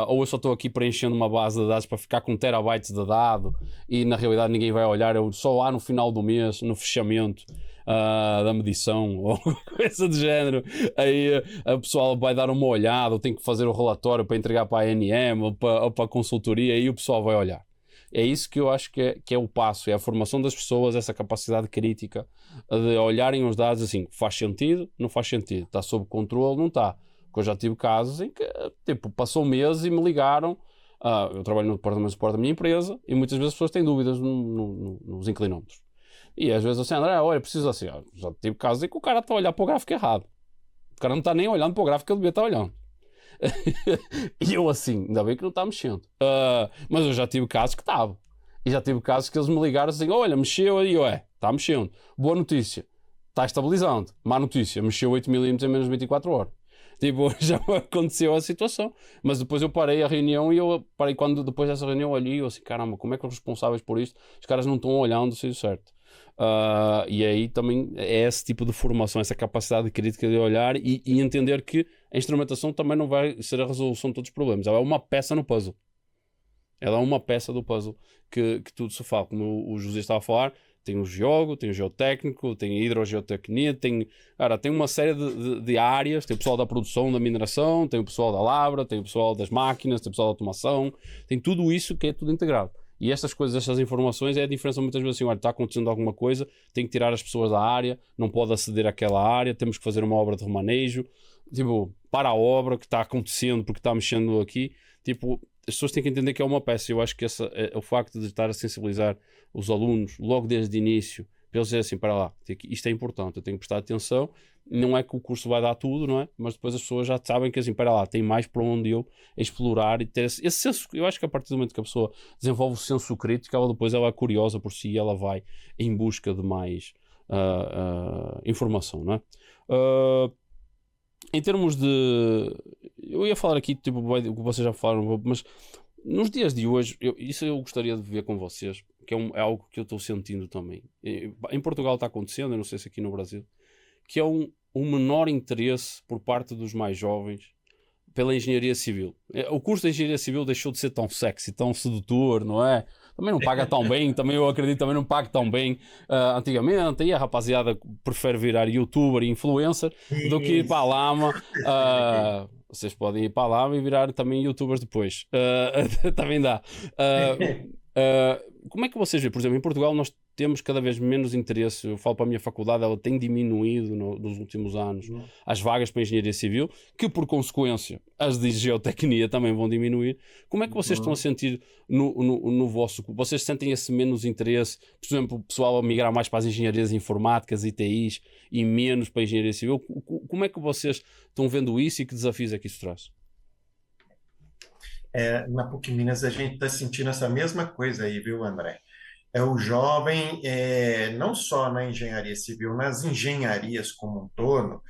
[SPEAKER 1] Ou eu só estou aqui preenchendo uma base de dados para ficar com terabytes de dado e na realidade ninguém vai olhar, eu só lá no final do mês, no fechamento da medição ou coisa do género, aí a pessoal vai dar uma olhada, ou tem que fazer o relatório para entregar para a ANM ou para a consultoria e o pessoal vai olhar. É isso que eu acho que é o passo, é a formação das pessoas, essa capacidade crítica de olharem os dados assim, faz sentido, não faz sentido, está sob controle, não está. Porque eu já tive casos em que, tipo, passou um mês e me ligaram, eu trabalho no departamento de suporte da minha empresa e muitas vezes as pessoas têm dúvidas nos inclinómetros. E às vezes assim, André, olha, preciso assim, já tive casos em que o cara está a olhar para o gráfico errado. O cara não está nem olhando para o gráfico que ele devia estar olhando. E eu assim, ainda bem que não está mexendo. Mas eu já tive casos que estava. E já tive casos que eles me ligaram assim: olha, mexeu aí, está mexendo. Boa notícia, está estabilizando. Má notícia, mexeu 8 milímetros em menos de 24 horas. Tipo, já aconteceu a situação. Mas depois eu parei a reunião e eu parei quando depois dessa reunião olhei e eu assim: caramba, como é que os responsáveis por isto, os caras não estão olhando se certo. E aí também é esse tipo de formação, essa capacidade crítica de olhar e entender que a instrumentação também não vai ser a resolução de todos os problemas. Ela é uma peça no puzzle. Ela é uma peça do puzzle que tudo se fala. Como o José estava a falar, tem o geólogo, tem o geotécnico, tem a hidrogeotecnia, tem uma série de áreas. Tem o pessoal da produção, da mineração, tem o pessoal da lavra, tem o pessoal das máquinas, tem o pessoal da automação. Tem tudo isso que é tudo integrado. E estas coisas, estas informações é a diferença muitas vezes assim, olha, está acontecendo alguma coisa, tem que tirar as pessoas da área, não pode aceder àquela área, temos que fazer uma obra de remanejo, tipo, para a obra que está acontecendo porque está mexendo aqui, tipo, as pessoas têm que entender que é uma peça. Eu acho que o facto de estar a sensibilizar os alunos logo desde o início, para eles dizerem assim, para lá, isto é importante, eu tenho que prestar atenção, não é que o curso vai dar tudo, não é? Mas depois as pessoas já sabem que assim, para lá, tem mais para onde eu explorar e ter esse senso. Eu acho que a partir do momento que a pessoa desenvolve o senso crítico, ela depois ela é curiosa por si e ela vai em busca de mais informação, não é? Em termos de... Eu ia falar aqui, tipo, o que vocês já falaram, mas nos dias de hoje, isso eu gostaria de ver com vocês, que é algo que eu estou sentindo também. Em Portugal está acontecendo, eu não sei se aqui no Brasil, que é um menor interesse por parte dos mais jovens pela engenharia civil. O curso de engenharia civil deixou de ser tão sexy, tão sedutor, não é? Também não paga tão bem, também eu acredito, também não paga tão bem antigamente, e a rapaziada prefere virar youtuber e influencer do que ir para a
[SPEAKER 2] Isso.
[SPEAKER 1] lama. Vocês podem ir para a lama e virar também youtubers depois. Também dá. Como é que vocês veem? Por exemplo, em Portugal nós temos cada vez menos interesse. Eu falo para a minha faculdade, ela tem diminuído nos últimos anos as vagas para a engenharia civil, que por consequência as de geotecnia também vão diminuir. Como é que vocês estão a sentir no vosso curso? Vocês sentem esse menos interesse? Por exemplo, o pessoal a migrar mais para as engenharias informáticas, ITIs, e menos para a engenharia civil. Como é que vocês estão vendo isso e que desafios é que isso traz?
[SPEAKER 2] Na PUC Minas a gente está sentindo essa mesma coisa aí, viu, André? É o jovem, não só na engenharia civil, nas engenharias como um todo,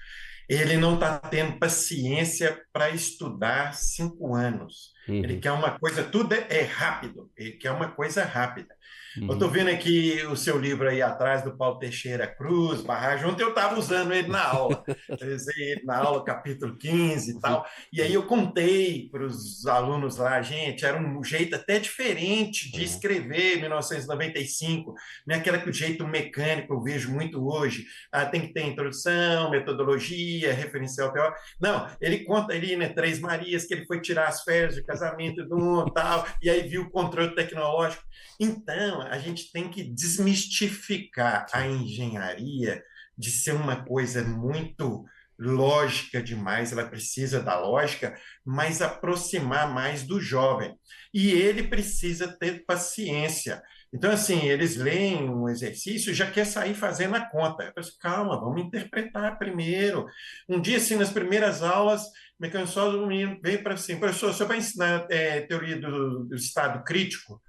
[SPEAKER 2] ele não está tendo paciência para estudar 5 anos. Ele
[SPEAKER 1] Uhum,
[SPEAKER 2] quer uma coisa, tudo é rápido, ele quer uma coisa rápida. Eu
[SPEAKER 1] uhum.
[SPEAKER 2] estou vendo aqui o seu livro aí atrás, do Paulo Teixeira Cruz, Barragem. Ontem eu estava usando ele na aula. Eu usei ele na aula, capítulo 15 e tal. E aí eu contei para os alunos lá, gente, era um jeito até diferente de
[SPEAKER 1] Uhum.
[SPEAKER 2] escrever em 1995, não é aquele jeito mecânico que eu vejo muito hoje. Ah, tem que ter introdução, metodologia, referencial teórico. Não, ele conta ali, né, Três Marias, que ele foi tirar as férias de casamento do um, tal, e aí viu o controle tecnológico. Então, a gente tem que desmistificar a
[SPEAKER 1] Sim.
[SPEAKER 2] engenharia de ser uma coisa muito lógica demais, ela precisa da lógica, mas aproximar mais do jovem. E ele precisa ter paciência. Então, assim, eles leem um exercício e já quer sair fazendo a conta. Eu penso, calma, vamos interpretar primeiro. Um dia, assim, nas primeiras aulas, mecânico sólido, o menino veio para assim, professor, você vai ensinar teoria do estado crítico?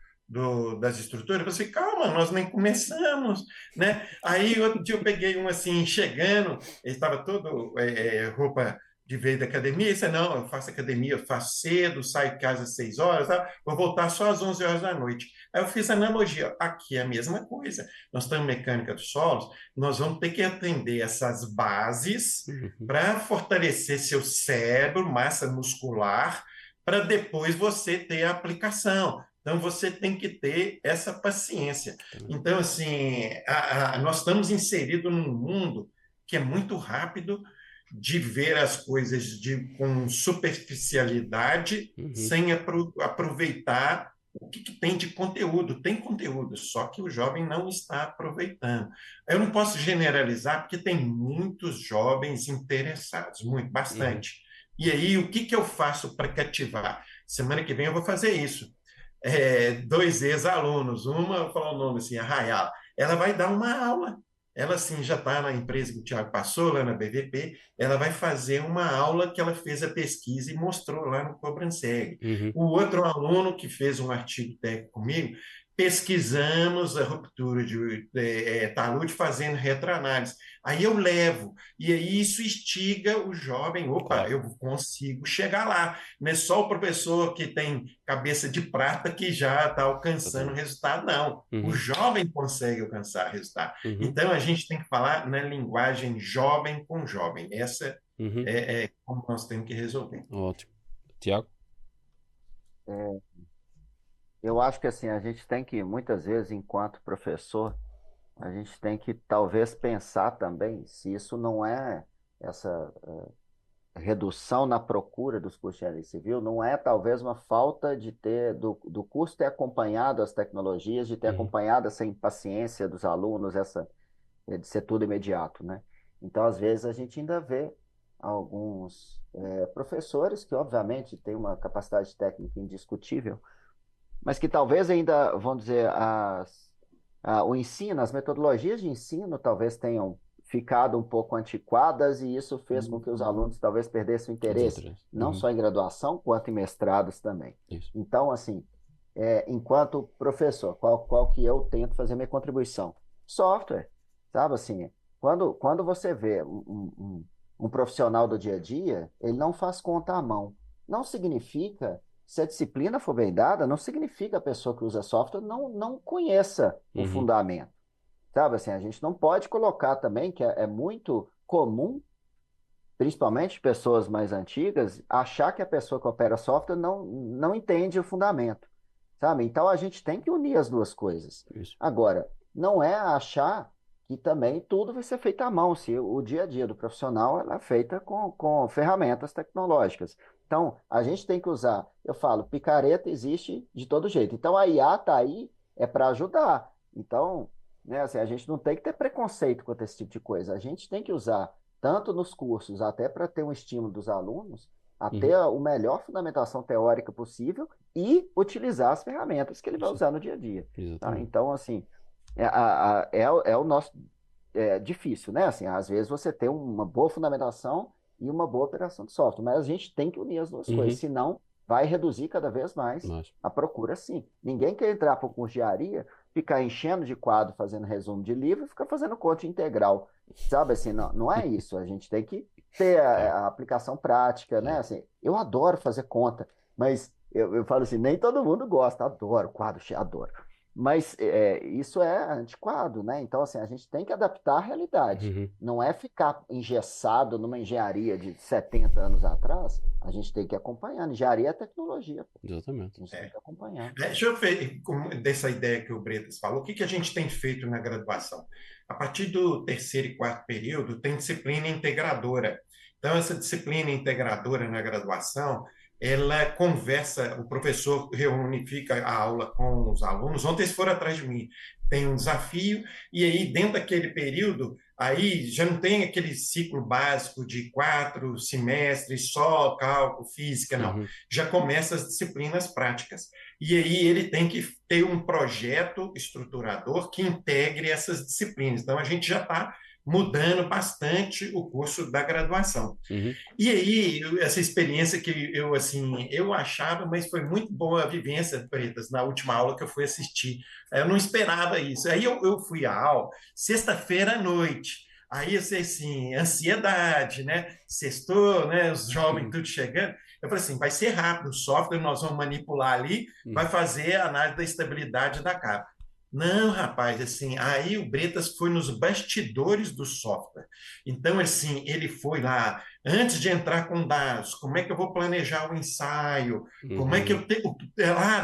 [SPEAKER 2] Das estruturas, eu falei, calma, nós nem começamos, né? Aí outro dia eu peguei um assim, chegando, ele estava todo roupa de veio da academia, e disse, não, eu faço academia, eu faço cedo, saio de casa às 6 horas, tá? Vou voltar só às 11 horas da noite. Aí eu fiz a analogia, aqui é a mesma coisa, nós estamos em mecânica dos solos, nós vamos ter que atender essas bases
[SPEAKER 1] Uhum.
[SPEAKER 2] para fortalecer seu cérebro, massa muscular, para depois você ter a aplicação. Então, você tem que ter essa paciência.
[SPEAKER 1] Também.
[SPEAKER 2] Então, assim, nós estamos inseridos num mundo que é muito rápido de ver as coisas com superficialidade,
[SPEAKER 1] Uhum.
[SPEAKER 2] sem aproveitar o que tem de conteúdo. Tem conteúdo, só que o jovem não está aproveitando. Eu não posso generalizar, porque tem muitos jovens interessados, muito,
[SPEAKER 1] Uhum.
[SPEAKER 2] bastante. E aí, o que eu faço para cativar? Semana que vem eu vou fazer isso. Dois ex-alunos, uma, vou falar o nome assim, a Rayala, ela vai dar uma aula. Ela, assim, já está na empresa que o Tiago passou, lá na BVP, ela vai fazer uma aula que ela fez a pesquisa e mostrou lá no Cobranseg.
[SPEAKER 1] Uhum.
[SPEAKER 2] O outro aluno que fez um artigo técnico comigo, pesquisamos a ruptura de talude fazendo retroanálise. Aí eu levo, e aí isso instiga o jovem, opa,
[SPEAKER 1] Claro.
[SPEAKER 2] eu consigo chegar lá. Não é só o professor que tem cabeça de prata que já está alcançando o
[SPEAKER 1] Exatamente.
[SPEAKER 2] resultado, não. O
[SPEAKER 1] Uhum.
[SPEAKER 2] jovem consegue alcançar resultado.
[SPEAKER 1] Uhum.
[SPEAKER 2] Então, a gente tem que falar na linguagem jovem com jovem. Essa
[SPEAKER 1] Uhum.
[SPEAKER 2] é como nós temos que resolver.
[SPEAKER 1] Ótimo. Tiago?
[SPEAKER 3] É, eu acho que assim, a gente tem que, muitas vezes, enquanto professor, a gente tem que talvez pensar também se isso não é essa redução na procura dos cursos de engenharia civil, não é talvez uma falta de ter, do curso ter acompanhado as tecnologias, de ter
[SPEAKER 1] Uhum.
[SPEAKER 3] acompanhado essa impaciência dos alunos, de ser tudo imediato, né? Então, às vezes, a gente ainda vê alguns professores que, obviamente, têm uma capacidade técnica indiscutível, mas que talvez ainda, vamos dizer, o ensino, as metodologias de ensino talvez tenham ficado um pouco antiquadas e isso fez com que os alunos talvez perdessem o interesse,
[SPEAKER 1] Desinteresse.
[SPEAKER 3] não
[SPEAKER 1] Uhum.
[SPEAKER 3] só em graduação, quanto em mestrados também.
[SPEAKER 1] Isso.
[SPEAKER 3] Então, assim, enquanto professor, qual que eu tento fazer minha contribuição? Software, sabe assim, quando você vê um profissional do dia a dia, ele não faz conta à mão. Não significa, se a disciplina for bem dada, não significa a pessoa que usa software não conheça o
[SPEAKER 1] Uhum.
[SPEAKER 3] fundamento. Sabe assim, a gente não pode colocar também, que é muito comum, principalmente pessoas mais antigas, achar que a pessoa que opera software não entende o fundamento, sabe? Então a gente tem que unir as duas coisas.
[SPEAKER 1] Isso.
[SPEAKER 3] Agora, não é achar que também tudo vai ser feito à mão, se o dia a dia do profissional ela é feita com ferramentas tecnológicas. Então, a gente tem que usar, eu falo, picareta existe de todo jeito. Então, a IA está aí, é para ajudar. Então, né, assim, a gente não tem que ter preconceito quanto a esse tipo de coisa. A gente tem que usar tanto nos cursos, até para ter um estímulo dos alunos, a ter
[SPEAKER 1] Uhum.
[SPEAKER 3] a melhor fundamentação teórica possível e utilizar as ferramentas que ele vai
[SPEAKER 1] Isso.
[SPEAKER 3] usar no dia a dia. Tá?
[SPEAKER 1] Exatamente.
[SPEAKER 3] Então, assim, é o nosso. É difícil, né? Assim, às vezes você tem uma boa fundamentação e uma boa operação de software, mas a gente tem que unir as duas coisas,
[SPEAKER 1] Uhum.
[SPEAKER 3] senão vai reduzir cada vez mais
[SPEAKER 1] Mas,
[SPEAKER 3] a procura, sim. Ninguém quer entrar para o curso de engenharia ficar enchendo de quadro, fazendo resumo de livro e ficar fazendo conta integral. Sabe assim, não é isso. A gente tem que ter a aplicação prática, né? Assim, eu adoro fazer conta, mas eu falo assim, nem todo mundo gosta, adoro quadro, adoro. Mas isso é antiquado, né? Então, assim, a gente tem que adaptar à realidade. Não é ficar engessado numa engenharia de 70 anos atrás. A gente tem que acompanhar. Engenharia é tecnologia. Pô.
[SPEAKER 1] Exatamente.
[SPEAKER 3] A gente tem que acompanhar.
[SPEAKER 2] Deixa eu ver, dessa ideia que o Bretas falou, o que a gente tem feito na graduação? A partir do terceiro e quarto período, tem disciplina integradora. Então, essa disciplina integradora na graduação, ela conversa, o professor reunifica a aula com os alunos. Ontem eles foram atrás de mim, tem um desafio, e aí dentro daquele período, aí já não tem aquele ciclo básico de 4 semestres, só cálculo, física, não. Já começa as disciplinas práticas. E aí ele tem que ter um projeto estruturador que integre essas disciplinas. Então, a gente já está mudando bastante o curso da graduação. E aí, essa experiência que eu achava, mas foi muito boa a vivência, Bretas, na última aula que eu fui assistir. Eu não esperava isso. Aí eu fui à aula, sexta-feira à noite. Aí eu sei assim, ansiedade, né? Sextou, né? Os jovens tudo chegando. Eu falei assim, vai ser rápido, o software nós vamos manipular ali, vai fazer a análise da estabilidade da capa. Não, rapaz, assim, aí o Bretas foi nos bastidores do software. Então, assim, ele foi lá, antes de entrar com dados, como é que eu vou planejar o ensaio, como é que eu tenho,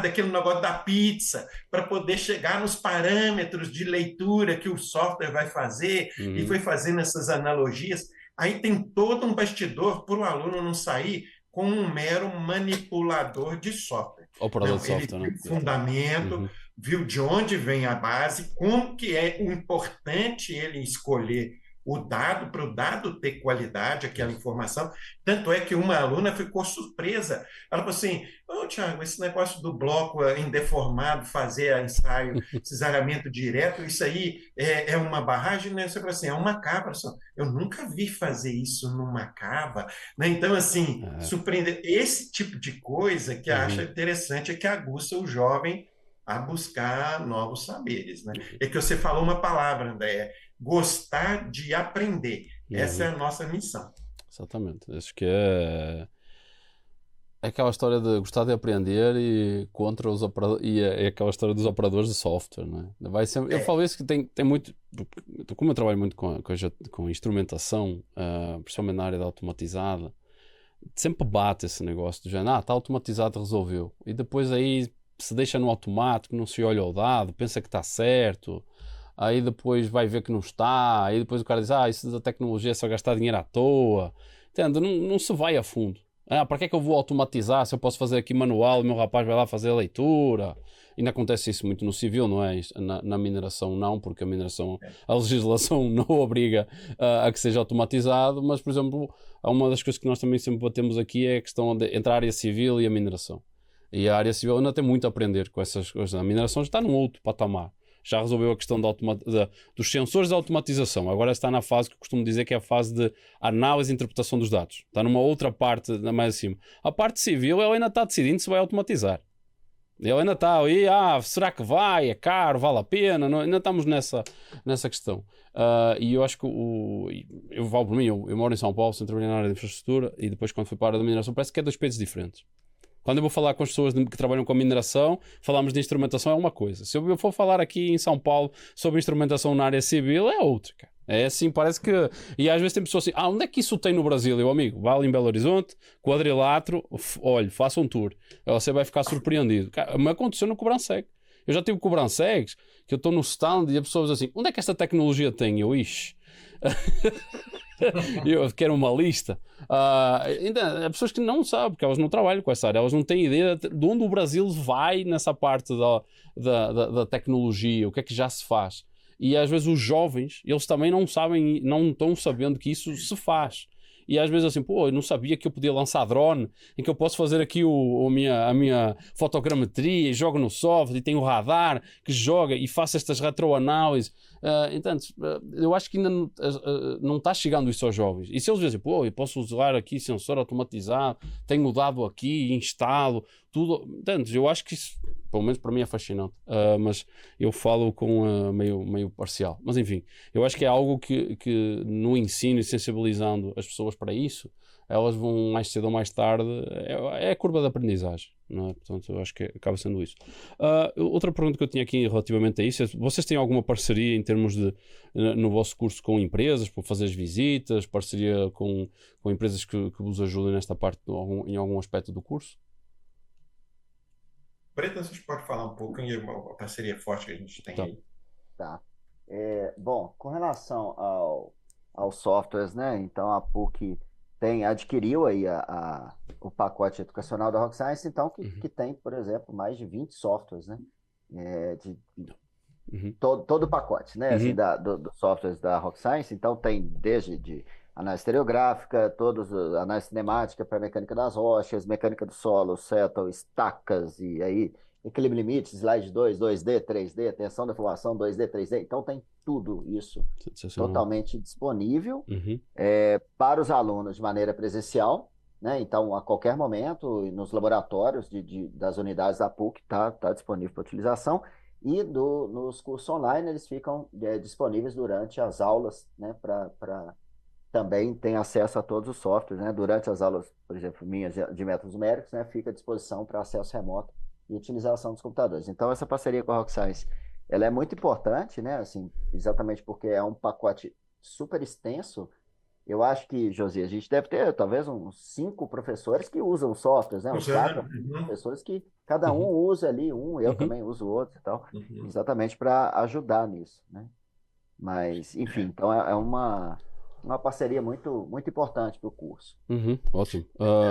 [SPEAKER 2] daquele negócio da pizza, para poder chegar nos parâmetros de leitura que o software vai fazer, e foi fazendo essas analogias. Aí tem todo um bastidor para o aluno não sair com um mero manipulador de software.
[SPEAKER 1] Operador de software,
[SPEAKER 2] ele tem fundamento, viu de onde vem a base, como que é importante ele escolher o dado, para o dado ter qualidade, aquela informação. Tanto é que uma aluna ficou surpresa. Ela falou assim, Thiago, esse negócio do bloco indeformado, fazer ensaio, cisalhamento direto, isso aí é uma barragem? Né? Você falou assim, é uma cava. Eu nunca vi fazer isso numa cava. Né? Então, assim, surpreender. Esse tipo de coisa que acha interessante é que aguça o jovem a buscar novos saberes. Né? É que você falou uma palavra, André, gostar de aprender. Essa é a nossa missão.
[SPEAKER 1] Exatamente. Acho que é aquela história de gostar de aprender e contra os operadores, e é aquela história dos operadores de software, não é? Vai ser, eu falo isso que tem muito, como eu trabalho muito com instrumentação, principalmente na área da automatizada, sempre bate esse negócio do género, está automatizado, resolveu. E depois aí se deixa no automático, não se olha ao dado, pensa que está certo, aí depois vai ver que não está, aí depois o cara diz, isso da tecnologia é só gastar dinheiro à toa. Entende? Não se vai a fundo. Para que é que eu vou automatizar se eu posso fazer aqui manual, o meu rapaz vai lá fazer a leitura? Ainda acontece isso muito no civil, não é? Na mineração não, porque a mineração, a legislação não obriga a que seja automatizado, mas, por exemplo, uma das coisas que nós também sempre batemos aqui é a questão entre a área civil e a mineração. E a área civil ainda tem muito a aprender com essas coisas. A mineração já está num outro patamar. Já resolveu a questão dos sensores de automatização. Agora está na fase que eu costumo dizer que é a fase de análise e interpretação dos dados. Está numa outra parte mais acima. A parte civil, ela ainda está decidindo se vai automatizar. Ele ainda está aí, será que vai? É caro? Vale a pena? Não, ainda estamos nessa questão. E eu acho que eu falo por mim, eu moro em São Paulo, sempre trabalhei na área de infraestrutura e depois quando fui para a área da mineração parece que é dois pesos diferentes. Quando eu vou falar com as pessoas que trabalham com mineração, falamos de instrumentação, é uma coisa. Se eu for falar aqui em São Paulo sobre instrumentação na área civil, é outra, cara. É assim, parece que... E às vezes tem pessoas assim, onde é que isso tem no Brasil? Eu, amigo, vá ali em Belo Horizonte, quadrilátero, olha, faça um tour. Você vai ficar surpreendido. Cara, me aconteceu no Cobrancegue. Eu já tive Cobrancegues, que eu estou no stand e as pessoas assim, onde é que esta tecnologia tem? Eu, eu quero uma lista. Ainda há pessoas que não sabem, porque elas não trabalham com essa área, elas não têm ideia de onde o Brasil vai nessa parte da tecnologia, o que é que já se faz. E às vezes os jovens, eles também não sabem, não estão sabendo que isso se faz. E às vezes assim, eu não sabia que eu podia lançar drone, em que eu posso fazer aqui a minha fotogrametria, e jogo no software, e tenho o radar que joga e faço estas retroanálises. Então, eu acho que ainda não está chegando isso aos jovens. E se eles dizem, eu posso usar aqui sensor automatizado, tenho o dado aqui, instalo, tudo. Então, eu acho que isso pelo menos para mim é fascinante, mas eu falo com meio parcial. Mas enfim, eu acho que é algo que no ensino e sensibilizando as pessoas para isso, elas vão mais cedo ou mais tarde, é a curva de aprendizagem, não é? Portanto, eu acho que acaba sendo isso. Outra pergunta que eu tinha aqui relativamente a isso é: vocês têm alguma parceria em termos de, no vosso curso, com empresas, para fazer as visitas, parceria com empresas que vos ajudem nesta parte em algum aspecto do curso?
[SPEAKER 2] Breta, vocês podem falar um pouco em uma parceria forte que a gente tem
[SPEAKER 1] Tá.
[SPEAKER 2] aí?
[SPEAKER 3] Tá. Bom, com relação aos softwares, né? Então a PUC adquiriu aí o pacote educacional da Rock Science, então que tem, por exemplo, mais de 20 softwares, né? Todo o pacote, né? Assim, dos softwares da Rock Science, então tem desde de análise estereográfica, análise cinemática para mecânica das rochas, mecânica do solo, settle, estacas, e aí equilíbrio limite, slide 2, 2D, 3D, tensão, deformação, 2D, 3D. Então tem tudo isso totalmente disponível para os alunos de maneira presencial, né? Então, a qualquer momento, nos laboratórios das unidades da PUC está disponível para utilização. E nos cursos online, eles ficam disponíveis durante as aulas, né? Também tem acesso a todos os softwares, né? Durante as aulas, por exemplo, minhas de métodos numéricos, né? Fica à disposição para acesso remoto e utilização dos computadores. Então, essa parceria com a Rock Science, ela é muito importante, né? Assim, exatamente porque é um pacote super extenso. Eu acho que, Josi, a gente deve ter talvez uns 5 professores que usam os softwares, né? Uns 4 professores que cada um usa ali eu também uso outro e tal, exatamente para ajudar nisso, né? Mas, enfim, então é uma parceria muito, muito importante para o curso.
[SPEAKER 1] Ótimo.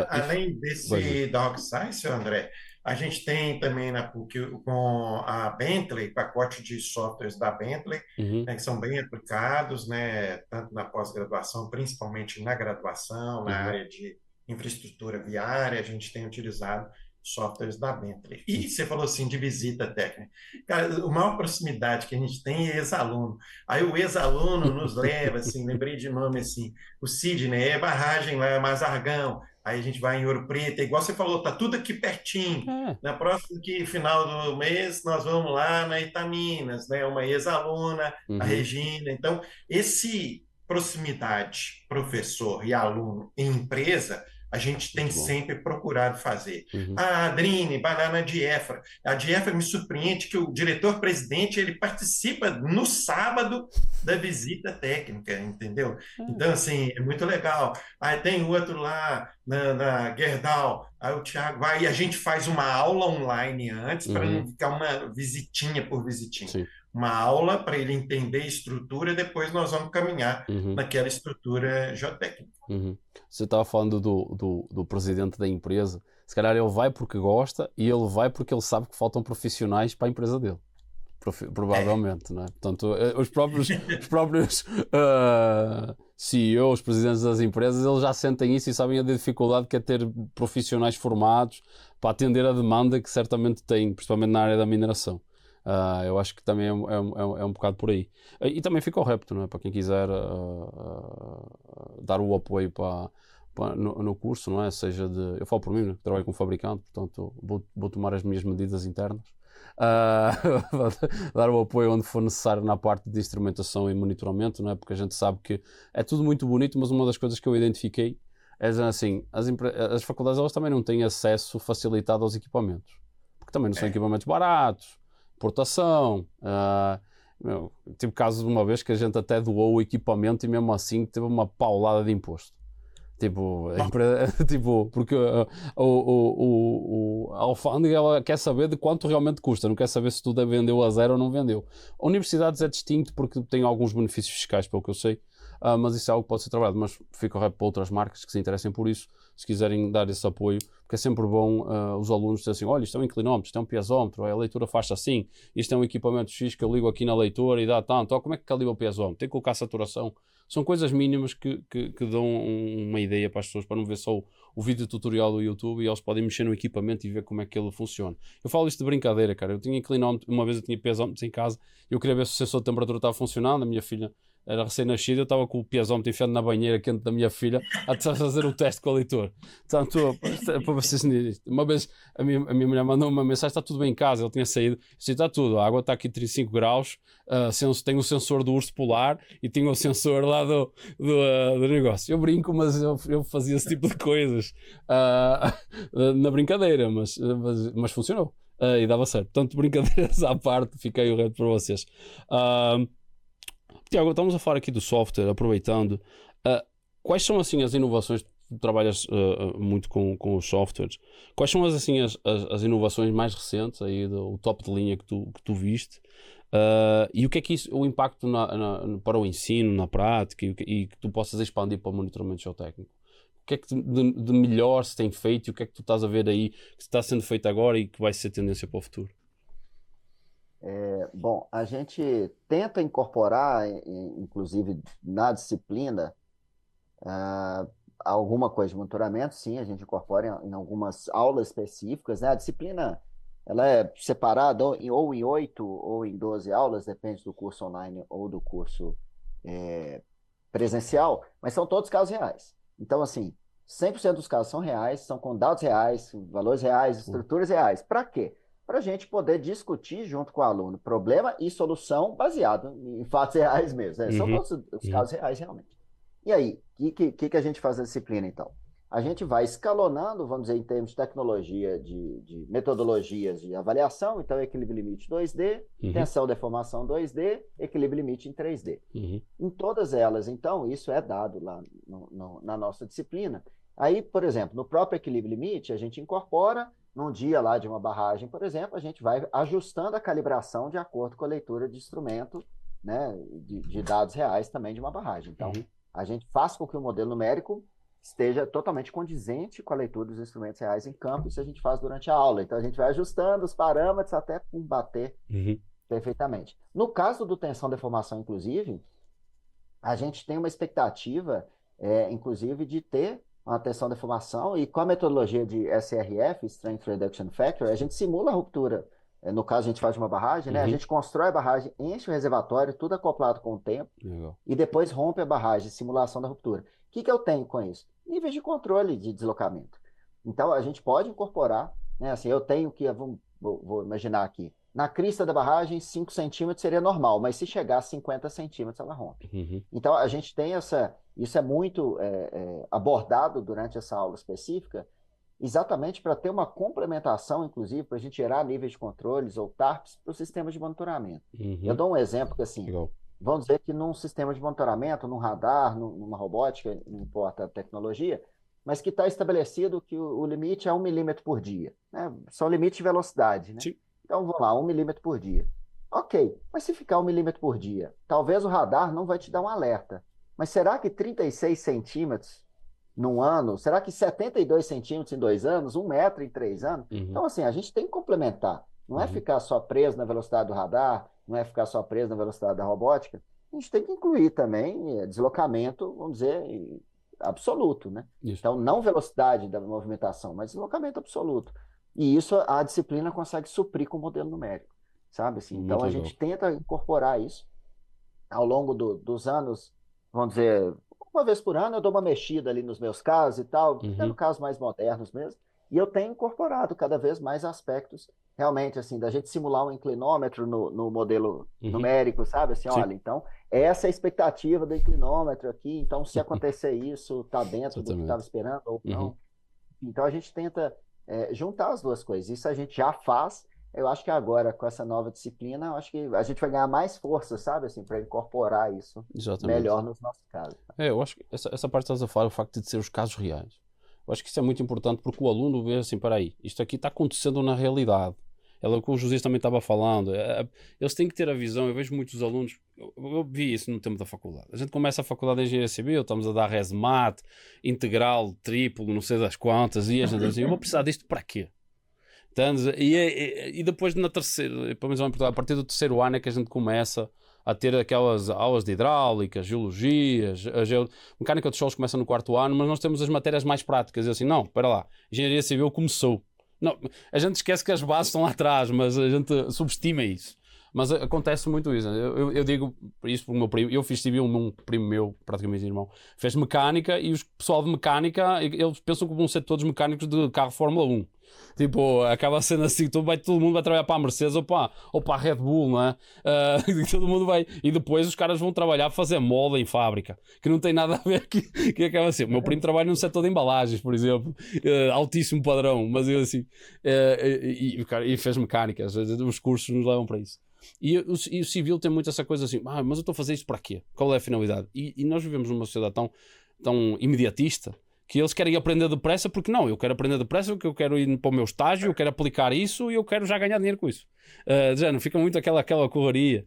[SPEAKER 2] Além desse da Rock Science, André, a gente tem também na PUC com a Bentley, pacote de softwares da Bentley, né, que são bem aplicados, né, tanto na pós-graduação, principalmente na graduação, na área de infraestrutura viária, a gente tem utilizado softwares da Bentley. E você falou assim de visita técnica. Cara, a maior proximidade que a gente tem é ex-aluno. Aí o ex-aluno nos leva, assim, lembrei de nome assim, o Sidney, é barragem lá, Mazargão. Aí a gente vai em Ouro Preto, igual você falou, tá tudo aqui pertinho. Na próxima final do mês, nós vamos lá na Itaminas, né? Uma ex-aluna, a Regina. Então, esse proximidade professor e aluno em empresa, a gente tem sempre procurado fazer. A Adrine, Banana Diefra. A Diefra me surpreende que o diretor-presidente ele participa no sábado da visita técnica, entendeu? Então, assim, é muito legal. Aí tem outro lá na Gerdau, aí o Thiago vai e a gente faz uma aula online antes para não ficar uma visitinha por visitinha.
[SPEAKER 1] Sim.
[SPEAKER 2] Uma aula para ele entender a estrutura, depois nós vamos caminhar naquela estrutura geotécnica.
[SPEAKER 1] Você estava falando do presidente da empresa. Se calhar ele vai porque gosta e ele vai porque ele sabe que faltam profissionais para a empresa dele. Provavelmente, não é? Portanto, os próprios CEOs, presidentes das empresas, eles já sentem isso e sabem a dificuldade que é ter profissionais formados para atender a demanda que certamente tem, principalmente na área da mineração. Eu acho que também é um bocado por aí. E também fica o repto, não é? Para quem quiser dar o apoio no curso, não é? Seja eu falo por mim, né? Trabalho com fabricante, portanto vou tomar as minhas medidas internas. Dar o apoio onde for necessário na parte de instrumentação e monitoramento, não é? Porque a gente sabe que é tudo muito bonito, mas uma das coisas que eu identifiquei é assim, as faculdades elas também não têm acesso facilitado aos equipamentos, porque também não são equipamentos baratos, importação. Tive casos de uma vez que a gente até doou o equipamento e mesmo assim teve uma paulada de imposto. Porque a alfândega ela quer saber de quanto realmente custa, não quer saber se tu vendeu a zero ou não vendeu. A universidades é distinto porque tem alguns benefícios fiscais, pelo que eu sei, mas isso é algo que pode ser trabalhado, mas fica o rap para outras marcas que se interessem por isso, se quiserem dar esse apoio, porque é sempre bom os alunos dizerem assim: olha, isto é um inclinómetro, isto é um piezómetro, a leitura faz assim, isto é um equipamento X que eu ligo aqui na leitura e dá tanto, como é que calibra o piezómetro? Tem que colocar saturação. São coisas mínimas que dão uma ideia para as pessoas, para não ver só o vídeo tutorial do YouTube e eles podem mexer no equipamento e ver como é que ele funciona. Eu falo isto de brincadeira, cara. Eu tinha inclinómetro, uma vez eu tinha piezómetros em casa e eu queria ver se o sensor de temperatura estava funcionando. A minha filha era recém-nascido, eu estava com o piazómetro enfiado na banheira quente da minha filha a fazer o teste com o leitor. Portanto, para vocês entenderem isto. Uma vez a minha mulher mandou uma mensagem: está tudo bem em casa, ele tinha saído. Eu disse: está tudo, a água está aqui 35 graus, tem o sensor do urso polar e tem o sensor lá do negócio. Eu brinco, mas eu fazia esse tipo de coisas na brincadeira, mas funcionou. E dava certo. Portanto, brincadeiras à parte, fiquei o reto para vocês. Tiago, estamos a falar aqui do software, aproveitando. Quais são assim as inovações? Tu trabalhas muito com os softwares. Quais são assim, as inovações mais recentes, aí, o top de linha que tu viste? E o que é que o impacto para o ensino, na prática, e que tu possas expandir para o monitoramento geotécnico? O que é que de melhor se tem feito e o que é que tu estás a ver aí que está sendo feito agora e que vai ser tendência para o futuro?
[SPEAKER 3] Bom, a gente tenta incorporar, inclusive na disciplina, alguma coisa de monitoramento, sim, a gente incorpora em algumas aulas específicas, né? A disciplina, ela é separada ou em 8 ou em 12 aulas, depende do curso online ou do curso presencial, mas são todos casos reais. Então, assim, 100% dos casos são reais, são com dados reais, valores reais, estruturas reais. Para quê? Para a gente poder discutir junto com o aluno problema e solução baseado em fatos reais mesmo. São todos os casos reais realmente. E aí, o que a gente faz na disciplina, então? A gente vai escalonando, vamos dizer, em termos de tecnologia, de metodologias de avaliação, então equilíbrio limite 2D, tensão deformação 2D, equilíbrio limite em 3D. Em todas elas, então, isso é dado lá na nossa disciplina. Aí, por exemplo, no próprio equilíbrio limite, a gente incorpora, num dia lá de uma barragem, por exemplo, a gente vai ajustando a calibração de acordo com a leitura de instrumento, né, de dados reais também de uma barragem. Então, a gente faz com que o modelo numérico esteja totalmente condizente com a leitura dos instrumentos reais em campo, isso a gente faz durante a aula. Então, a gente vai ajustando os parâmetros até bater perfeitamente. No caso do tensão deformação, inclusive, a gente tem uma expectativa, inclusive, de ter uma tensão deformação, e com a metodologia de SRF, Strength Reduction Factor, a gente simula a ruptura. No caso, a gente faz uma barragem, né? A gente constrói a barragem, enche o reservatório, tudo acoplado com o tempo, e depois rompe a barragem, simulação da ruptura. O que eu tenho com isso? Níveis de controle de deslocamento. Então, a gente pode incorporar, né? Assim, eu tenho que, vou imaginar aqui, na crista da barragem, 5 centímetros seria normal, mas se chegar a 50 centímetros, ela rompe. Então, a gente tem isso é muito abordado durante essa aula específica, exatamente para ter uma complementação, inclusive, para a gente gerar níveis de controles ou TARPs para o sistema de monitoramento. Eu dou um exemplo que, assim, vamos dizer que num sistema de monitoramento, num radar, numa robótica, não importa a tecnologia, mas que está estabelecido que o limite é 1 milímetro por dia, né? São limites de velocidade, né?
[SPEAKER 1] Sim.
[SPEAKER 3] Então, vamos lá, 1 milímetro por dia. Ok, mas se ficar 1 milímetro por dia, talvez o radar não vai te dar um alerta. Mas será que 36 centímetros num ano? Será que 72 centímetros em 2 anos? 1 metro em 3 anos? Então, assim, a gente tem que complementar. Não é ficar só preso na velocidade do radar, não é ficar só preso na velocidade da robótica. A gente tem que incluir também deslocamento, vamos dizer, absoluto, né?
[SPEAKER 1] Isso.
[SPEAKER 3] Então, não velocidade da movimentação, mas deslocamento absoluto. E isso a disciplina consegue suprir com o modelo numérico, sabe? Assim, então, a gente tenta incorporar isso ao longo dos anos. Vamos dizer, uma vez por ano eu dou uma mexida ali nos meus casos e tal, tendo casos mais modernos mesmo, e eu tenho incorporado cada vez mais aspectos, realmente, assim, da gente simular um inclinômetro no modelo numérico, sabe? Assim, olha, então, essa é a expectativa do inclinômetro aqui, então, se acontecer isso, está dentro do que estava esperando ou não. Então, a gente tenta juntar as duas coisas. Isso a gente já faz. Eu acho que agora, com essa nova disciplina, eu acho que a gente vai ganhar mais força, sabe, assim, para incorporar isso melhor nos nossos casos.
[SPEAKER 1] Eu acho que essa parte que estás a falar, o facto de ser os casos reais. Eu acho que isso é muito importante porque o aluno vê assim, peraí, isto aqui está acontecendo na realidade. É o que o José também estava falando. Eles têm que ter a visão. Eu vejo muitos alunos, eu vi isso no tempo da faculdade. A gente começa a faculdade de Engenharia Civil, estamos a dar resmat, integral, triplo, não sei das quantas, e a gente diz assim, eu vou precisar disto para quê? E depois na terceira, pelo menos em Portugal, a partir do terceiro ano é que a gente começa a ter aquelas aulas de hidráulica, geologia, mecânica dos solos começa no 4º ano, mas nós temos as matérias mais práticas. E assim, não, espera lá, Engenharia Civil começou. Não, a gente esquece que as bases estão lá atrás, mas a gente subestima isso. Mas acontece muito isso. Eu digo isso porque o meu primo, eu fiz civil num primo meu, praticamente irmão, fez mecânica e o pessoal de mecânica, eles pensam que vão ser todos mecânicos de carro Fórmula 1. Tipo, acaba sendo assim, todo mundo vai trabalhar para a Mercedes ou para a Red Bull, não é? Todo mundo vai. E depois os caras vão trabalhar para fazer moda em fábrica, que não tem nada a ver que acaba assim. O meu primo trabalha no setor de embalagens, por exemplo, altíssimo padrão, mas eu assim, e fez mecânicas, os cursos nos levam para isso. E o civil tem muito essa coisa assim, mas eu estou a fazer isso para quê? Qual é a finalidade? E nós vivemos numa sociedade tão imediatista que eles querem aprender depressa, porque não, eu quero aprender depressa, porque eu quero ir para o meu estágio, eu quero aplicar isso e eu quero já ganhar dinheiro com isso. Já não fica muito aquela correria.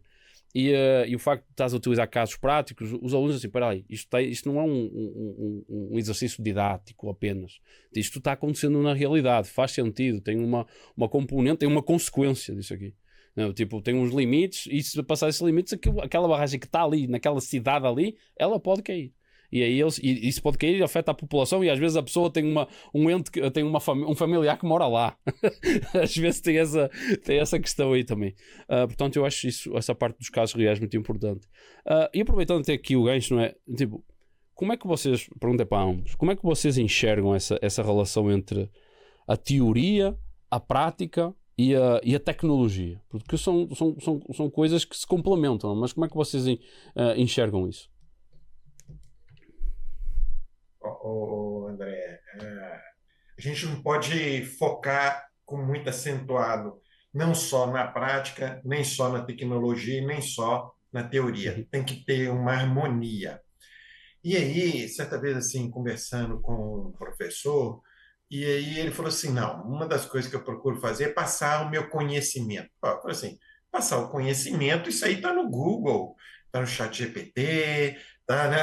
[SPEAKER 1] E o facto de estás a utilizar casos práticos, os alunos assim, espera aí, isto não é um exercício didático apenas. Isto está acontecendo na realidade, faz sentido, tem uma componente, tem uma consequência disso aqui. Não, tipo, tem uns limites, e se passar esses limites, aquela barragem que está ali, naquela cidade ali, ela pode cair. E aí isso pode cair e afeta a população, e às vezes a pessoa tem um ente, tem um familiar que mora lá. Às vezes tem essa questão aí também. Portanto, eu acho essa parte dos casos reais muito importante. E aproveitando até aqui o gancho, não é? Tipo, como é que vocês, perguntei para ambos, como é que vocês enxergam essa relação entre a teoria, a prática e a tecnologia? Porque são coisas que se complementam, mas como é que vocês enxergam isso?
[SPEAKER 2] André, a gente não pode focar com muito acentuado, não só na prática, nem só na tecnologia, nem só na teoria. Tem que ter uma harmonia. E aí, certa vez, assim, conversando com um professor, e aí ele falou assim, não, uma das coisas que eu procuro fazer é passar o meu conhecimento. Eu falei assim, passar o conhecimento, isso aí está no Google, está no ChatGPT, está, né?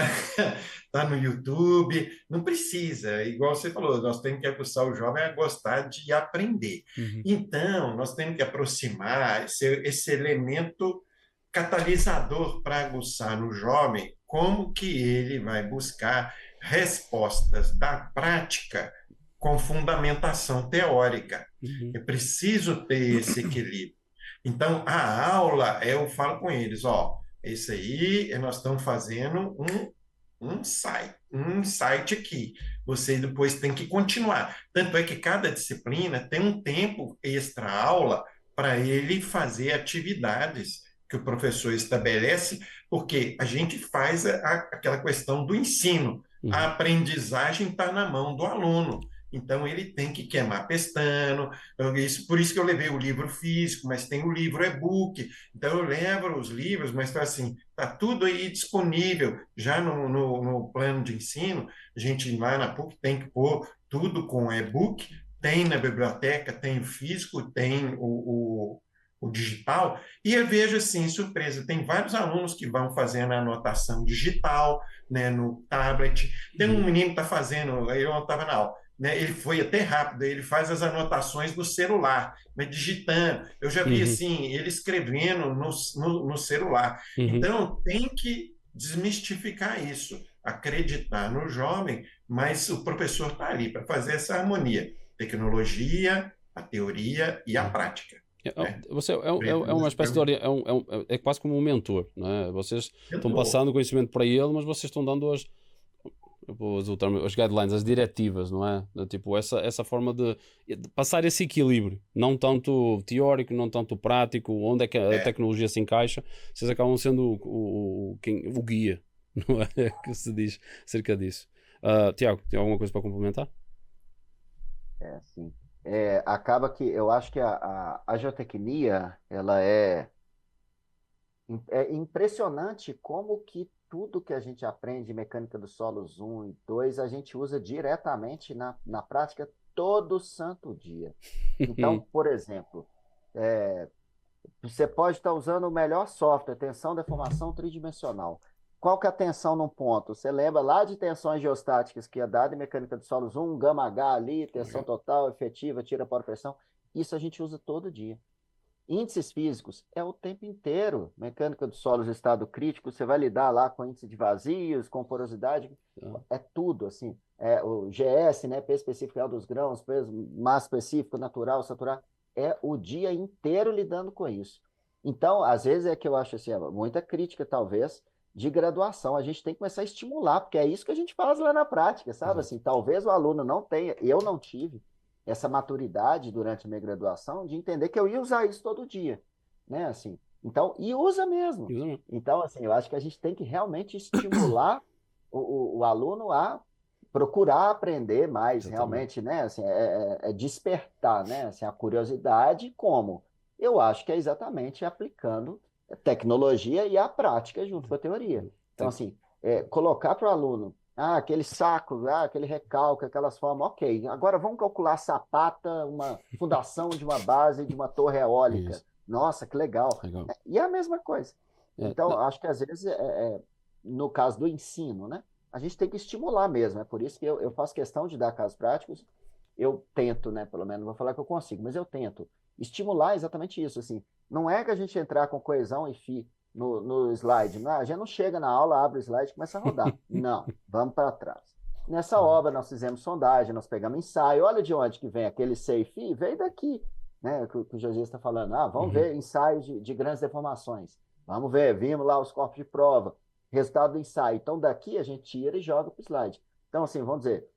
[SPEAKER 2] Tá no YouTube, não precisa, igual você falou, nós temos que aguçar o jovem a gostar de aprender.
[SPEAKER 1] Uhum.
[SPEAKER 2] Então, nós temos que aproximar esse elemento catalisador para aguçar no jovem como que ele vai buscar respostas da prática com fundamentação teórica.
[SPEAKER 1] Uhum.
[SPEAKER 2] É preciso ter esse equilíbrio. Então, a aula, eu falo com eles, ó, isso aí nós estamos fazendo um site aqui. Você depois tem que continuar. Tanto é que cada disciplina tem um tempo extra-aula para ele fazer atividades que o professor estabelece, porque a gente faz aquela questão do ensino. A aprendizagem está na mão do aluno. Então, ele tem que queimar pestana. Por isso que eu levei o livro físico, mas tem o livro e-book. Então, eu levo os livros, mas está assim, está tudo aí disponível. Já no plano de ensino, a gente lá na PUC tem que pôr tudo com e-book. Tem na biblioteca, tem o físico, tem o digital. E eu vejo assim, surpresa, tem vários alunos que vão fazendo a anotação digital, né, no tablet. Tem um menino que está fazendo, eu não estava na aula, né, ele foi até rápido, ele faz as anotações no celular, mas digitando. Eu já vi assim, ele escrevendo no celular. Então, tem que desmistificar isso, acreditar no jovem, mas o professor está ali para fazer essa harmonia. Tecnologia, a teoria e a prática.
[SPEAKER 1] Você é uma espécie de é quase como um mentor, não é? Vocês estão passando conhecimento para ele, mas vocês estão dando as guidelines, as diretivas, não é? Tipo, essa forma de passar esse equilíbrio, não tanto teórico, não tanto prático, onde é que a tecnologia se encaixa, vocês acabam sendo o guia, não é? Que se diz acerca disso. Tiago, tem alguma coisa para complementar?
[SPEAKER 3] Sim. Acaba que eu acho que a geotecnia ela é impressionante como que tudo que a gente aprende em mecânica dos solos 1 e 2 a gente usa diretamente na prática todo santo dia. Então, por exemplo, você pode estar usando o melhor software, tensão, deformação tridimensional. Qual que é a tensão num ponto? Você lembra lá de tensões geostáticas que é dada em mecânica dos solos 1, gama H ali, tensão total, efetiva, tira para pressão. Isso a gente usa todo dia. Índices físicos é o tempo inteiro. Mecânica dos solos, estado crítico, você vai lidar lá com índice de vazios, com porosidade, é tudo assim. O GS, né, peso específico real dos grãos, peso massa específico, natural, saturado, é o dia inteiro lidando com isso. Então, às vezes é que eu acho assim, muita crítica, talvez, de graduação. A gente tem que começar a estimular, porque é isso que a gente faz lá na prática, sabe?
[SPEAKER 1] Exato.
[SPEAKER 3] Assim, talvez o aluno não tenha, eu não tive essa maturidade durante a minha graduação de entender que eu ia usar isso todo dia, né? Assim, então, e usa mesmo.
[SPEAKER 1] Exatamente.
[SPEAKER 3] Então, assim, eu acho que a gente tem que realmente estimular o aluno a procurar aprender mais,
[SPEAKER 1] Exatamente.
[SPEAKER 3] realmente, né? Assim, é despertar, né? Assim, a curiosidade, como? Eu acho que é exatamente aplicando tecnologia e a prática junto com a teoria. Então,
[SPEAKER 1] Tem-
[SPEAKER 3] assim, colocar para o aluno, aquele saco, aquele recalque, aquelas formas, ok. Agora vamos calcular a sapata, uma fundação de uma base de uma torre eólica.
[SPEAKER 1] Isso.
[SPEAKER 3] Nossa, que legal.
[SPEAKER 1] Legal.
[SPEAKER 3] E é a mesma coisa.
[SPEAKER 1] Não,
[SPEAKER 3] Então, acho que às vezes, no caso do ensino, né? A gente tem que estimular mesmo. É por isso que eu faço questão de dar casos práticos. Eu tento, né? Pelo menos, não vou falar que eu consigo, mas eu tento estimular exatamente isso. Assim, não é que a gente entrar com coesão e FI no slide. Não, a gente não chega na aula, abre o slide e começa a rodar. Não, vamos para trás. Nessa obra, nós fizemos sondagem, nós pegamos ensaio. Olha de onde que vem aquele C e FI, veio daqui, né? Que o José está falando. Vamos ver ensaios de grandes deformações. Vamos ver, vimos lá os corpos de prova, resultado do ensaio. Então, daqui a gente tira e joga para o slide. Então, assim, vamos dizer,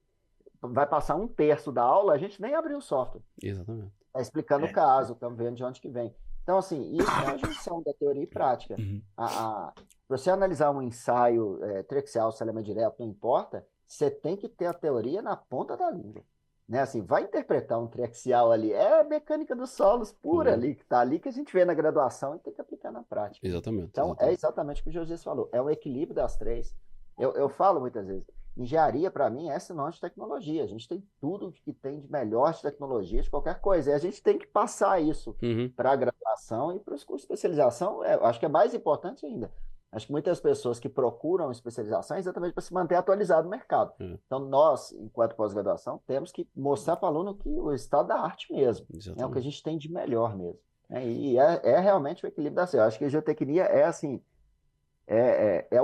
[SPEAKER 3] vai passar um terço da aula, a gente nem abriu o software.
[SPEAKER 1] exatamente.
[SPEAKER 3] Está explicando o caso, estamos vendo de onde que vem. Então, assim, isso é a junção da teoria e prática. Para você analisar um ensaio trexial, salema direto, não importa, você tem que ter a teoria na ponta da língua. Né? Assim, vai interpretar um trexial ali, é a mecânica dos solos pura ali, que está ali, que a gente vê na graduação e tem que aplicar na prática.
[SPEAKER 1] Exatamente.
[SPEAKER 3] Então, é exatamente o que o José falou, é o equilíbrio das três. Eu falo muitas vezes, engenharia, para mim, é sinônimo de tecnologia. A gente tem tudo que tem de melhor de tecnologia, de qualquer coisa. E a gente tem que passar isso para a graduação e para os cursos de especialização. Acho que é mais importante ainda. Acho que muitas pessoas que procuram especialização é exatamente para se manter atualizado no mercado. Então, nós, enquanto pós-graduação, temos que mostrar para o aluno que o estado da arte mesmo. É o que a gente tem de melhor mesmo. E é realmente o equilíbrio da ciência. Eu acho que a geotecnia é assim,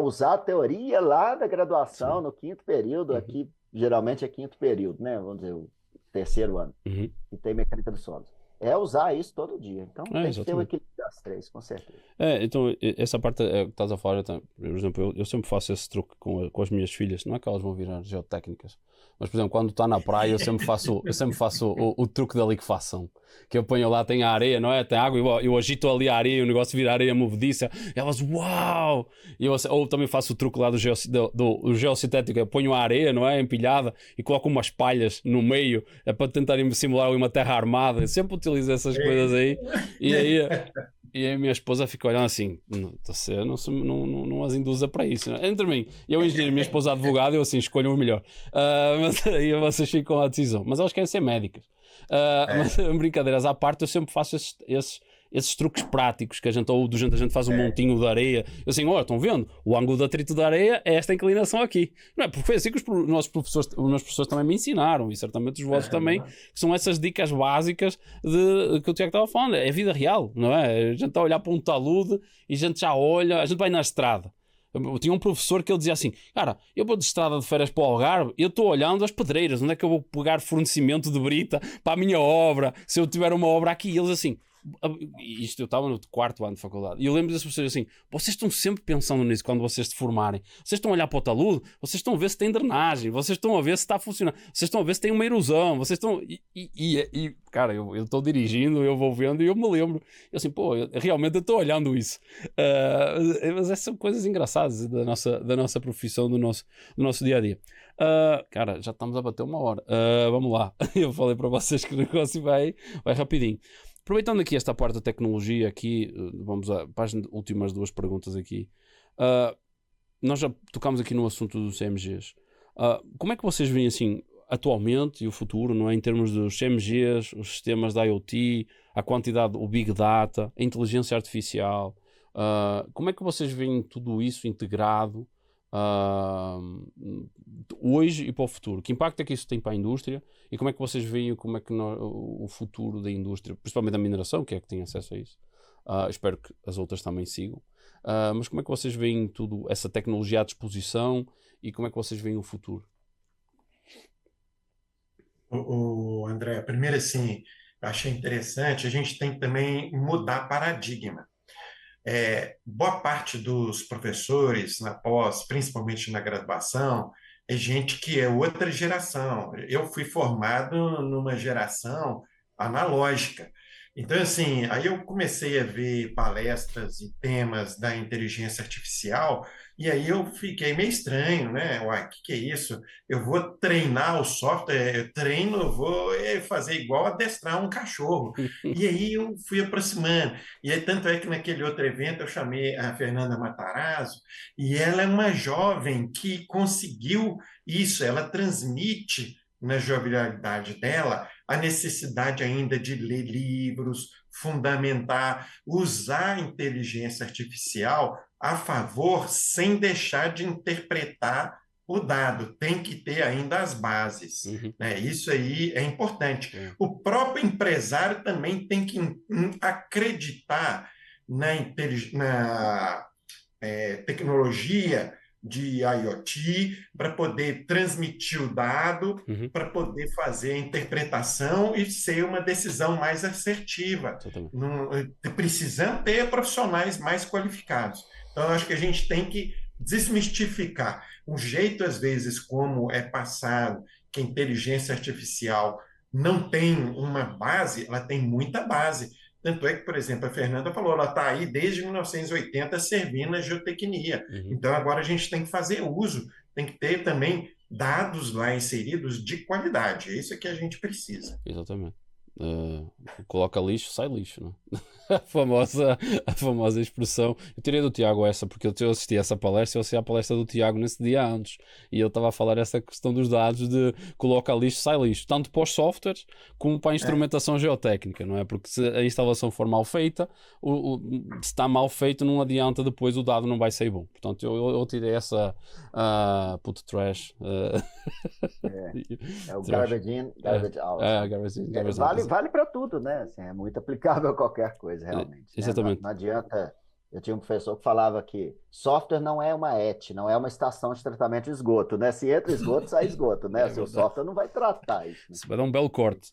[SPEAKER 3] usar a teoria lá da graduação, no quinto período, aqui geralmente é quinto período, né? Vamos dizer, o terceiro ano, que tem mecânica dos solos. É usar isso todo dia. Então tem que ter o equilíbrio das três, com certeza.
[SPEAKER 1] Então essa parte que estás a falar, por exemplo, eu sempre faço esse truque com as minhas filhas, não é que elas vão virar geotécnicas, mas por exemplo, quando está na praia eu sempre faço o truque da liquefação, que eu ponho lá, tem a areia, não é? Tem água, eu agito ali a areia, o negócio vira areia movediça, e elas, uau! Ou também faço o truque lá do geossintético, eu ponho a areia, não é? Empilhada, e coloco umas palhas no meio, para tentarem simular uma terra armada. Eu sempre utilizo essas coisas aí, e aí a minha esposa fica olhando assim, você não as induza para isso, né? Entre mim, eu engenheiro, minha esposa advogada, eu assim escolho o melhor, mas aí vocês ficam à decisão, mas elas querem ser médicas. Mas brincadeiras à parte, eu sempre faço esses truques práticos que a gente faz um montinho de areia. Eu assim, estão vendo? O ângulo de atrito da areia é esta inclinação aqui. Não é? Porque foi assim que os meus professores também me ensinaram, e certamente os vossos também, que são essas dicas básicas que o Tiago estava falando. É vida real, não é? A gente está a olhar para um talude e a gente já olha, a gente vai na estrada. Eu tinha um professor que ele dizia assim, cara, eu vou de estrada de férias para o Algarve, eu estou olhando as pedreiras, onde é que eu vou pegar fornecimento de brita para a minha obra, se eu tiver uma obra aqui? E eles assim, isto eu estava no quarto ano de faculdade, e eu lembro desse professor assim, vocês estão sempre pensando nisso quando vocês se formarem, vocês estão a olhar para o talude, vocês estão a ver se tem drenagem, vocês estão a ver se está a funcionar, vocês estão a ver se tem uma erosão, vocês estão... cara, eu estou dirigindo, eu vou vendo e eu me lembro, eu assim, realmente eu estou olhando isso. Mas essas são coisas engraçadas da nossa profissão, do nosso dia a dia. Cara, já estamos a bater 1 hora. Vamos lá. Eu falei para vocês que o negócio vai rapidinho. Aproveitando aqui esta parte da tecnologia, aqui, vamos para as últimas 2 perguntas aqui. Nós já tocámos aqui no assunto dos CMGs. Como é que vocês veem assim atualmente e o futuro, não é? Em termos dos CMGs, os sistemas da IoT, a quantidade, o Big Data, a inteligência artificial, como é que vocês veem tudo isso integrado hoje e para o futuro? Que impacto é que isso tem para a indústria e como é que vocês veem como é que o futuro da indústria, principalmente da mineração, que é que tem acesso a isso? Espero que as outras também sigam. Mas como é que vocês veem tudo essa tecnologia à disposição e como é que vocês veem o futuro?
[SPEAKER 2] André, primeiro assim, eu achei interessante, a gente tem que também mudar paradigma. boa parte dos professores na pós, principalmente na graduação, é gente que é outra geração. Eu fui formado numa geração analógica. Então, assim, aí eu comecei a ver palestras e temas da inteligência artificial, e aí eu fiquei meio estranho, né? Uai, o que é isso? Eu vou treinar o software, eu treino, eu vou fazer igual adestrar um cachorro. E aí eu fui aproximando. E aí, tanto é que naquele outro evento eu chamei a Fernanda Matarazzo, e ela é uma jovem que conseguiu isso, ela transmite na jovialidade dela a necessidade ainda de ler livros, fundamentar, usar a inteligência artificial a favor sem deixar de interpretar o dado. Tem que ter ainda as bases.
[SPEAKER 1] Uhum.
[SPEAKER 2] Né? Isso aí é importante.
[SPEAKER 1] É.
[SPEAKER 2] O próprio empresário também tem que acreditar na tecnologia de IoT para poder transmitir o dado,
[SPEAKER 1] Uhum.
[SPEAKER 2] para poder fazer a interpretação e ser uma decisão mais assertiva.
[SPEAKER 1] Exatamente.
[SPEAKER 2] Precisamos ter profissionais mais qualificados. Então, eu acho que a gente tem que desmistificar o jeito, às vezes, como é passado que a inteligência artificial não tem uma base, ela tem muita base. Tanto é que, por exemplo, a Fernanda falou, ela está aí desde 1980 servindo a geotecnia.
[SPEAKER 1] Uhum.
[SPEAKER 2] Então, agora a gente tem que fazer uso, tem que ter também dados lá inseridos de qualidade. É isso que a gente precisa.
[SPEAKER 1] Exatamente. Coloca lixo, sai lixo, não é? A famosa expressão. Eu tirei do Tiago essa, porque eu assisti a essa palestra, eu assisti à palestra do Tiago nesse dia antes, e ele estava a falar essa questão dos dados de coloca lixo, sai lixo, tanto para os softwares como para a instrumentação geotécnica, não é? Porque se a instalação for mal feita, se está mal feito, não adianta depois, o dado não vai sair bom. Portanto, eu tirei essa put trash.
[SPEAKER 3] É o garbage in, garbage out.
[SPEAKER 1] Garbage in, garbage out.
[SPEAKER 3] Vale para tudo, né? Assim, é muito aplicável a qualquer coisa, realmente. Né?
[SPEAKER 1] Exatamente.
[SPEAKER 3] Não adianta. Eu tinha um professor que falava que software não é uma ET, não é uma estação de tratamento de esgoto, né? Se entra esgoto, sai esgoto, né? Seu software não vai tratar isso. Né?
[SPEAKER 1] Isso vai dar um belo corte.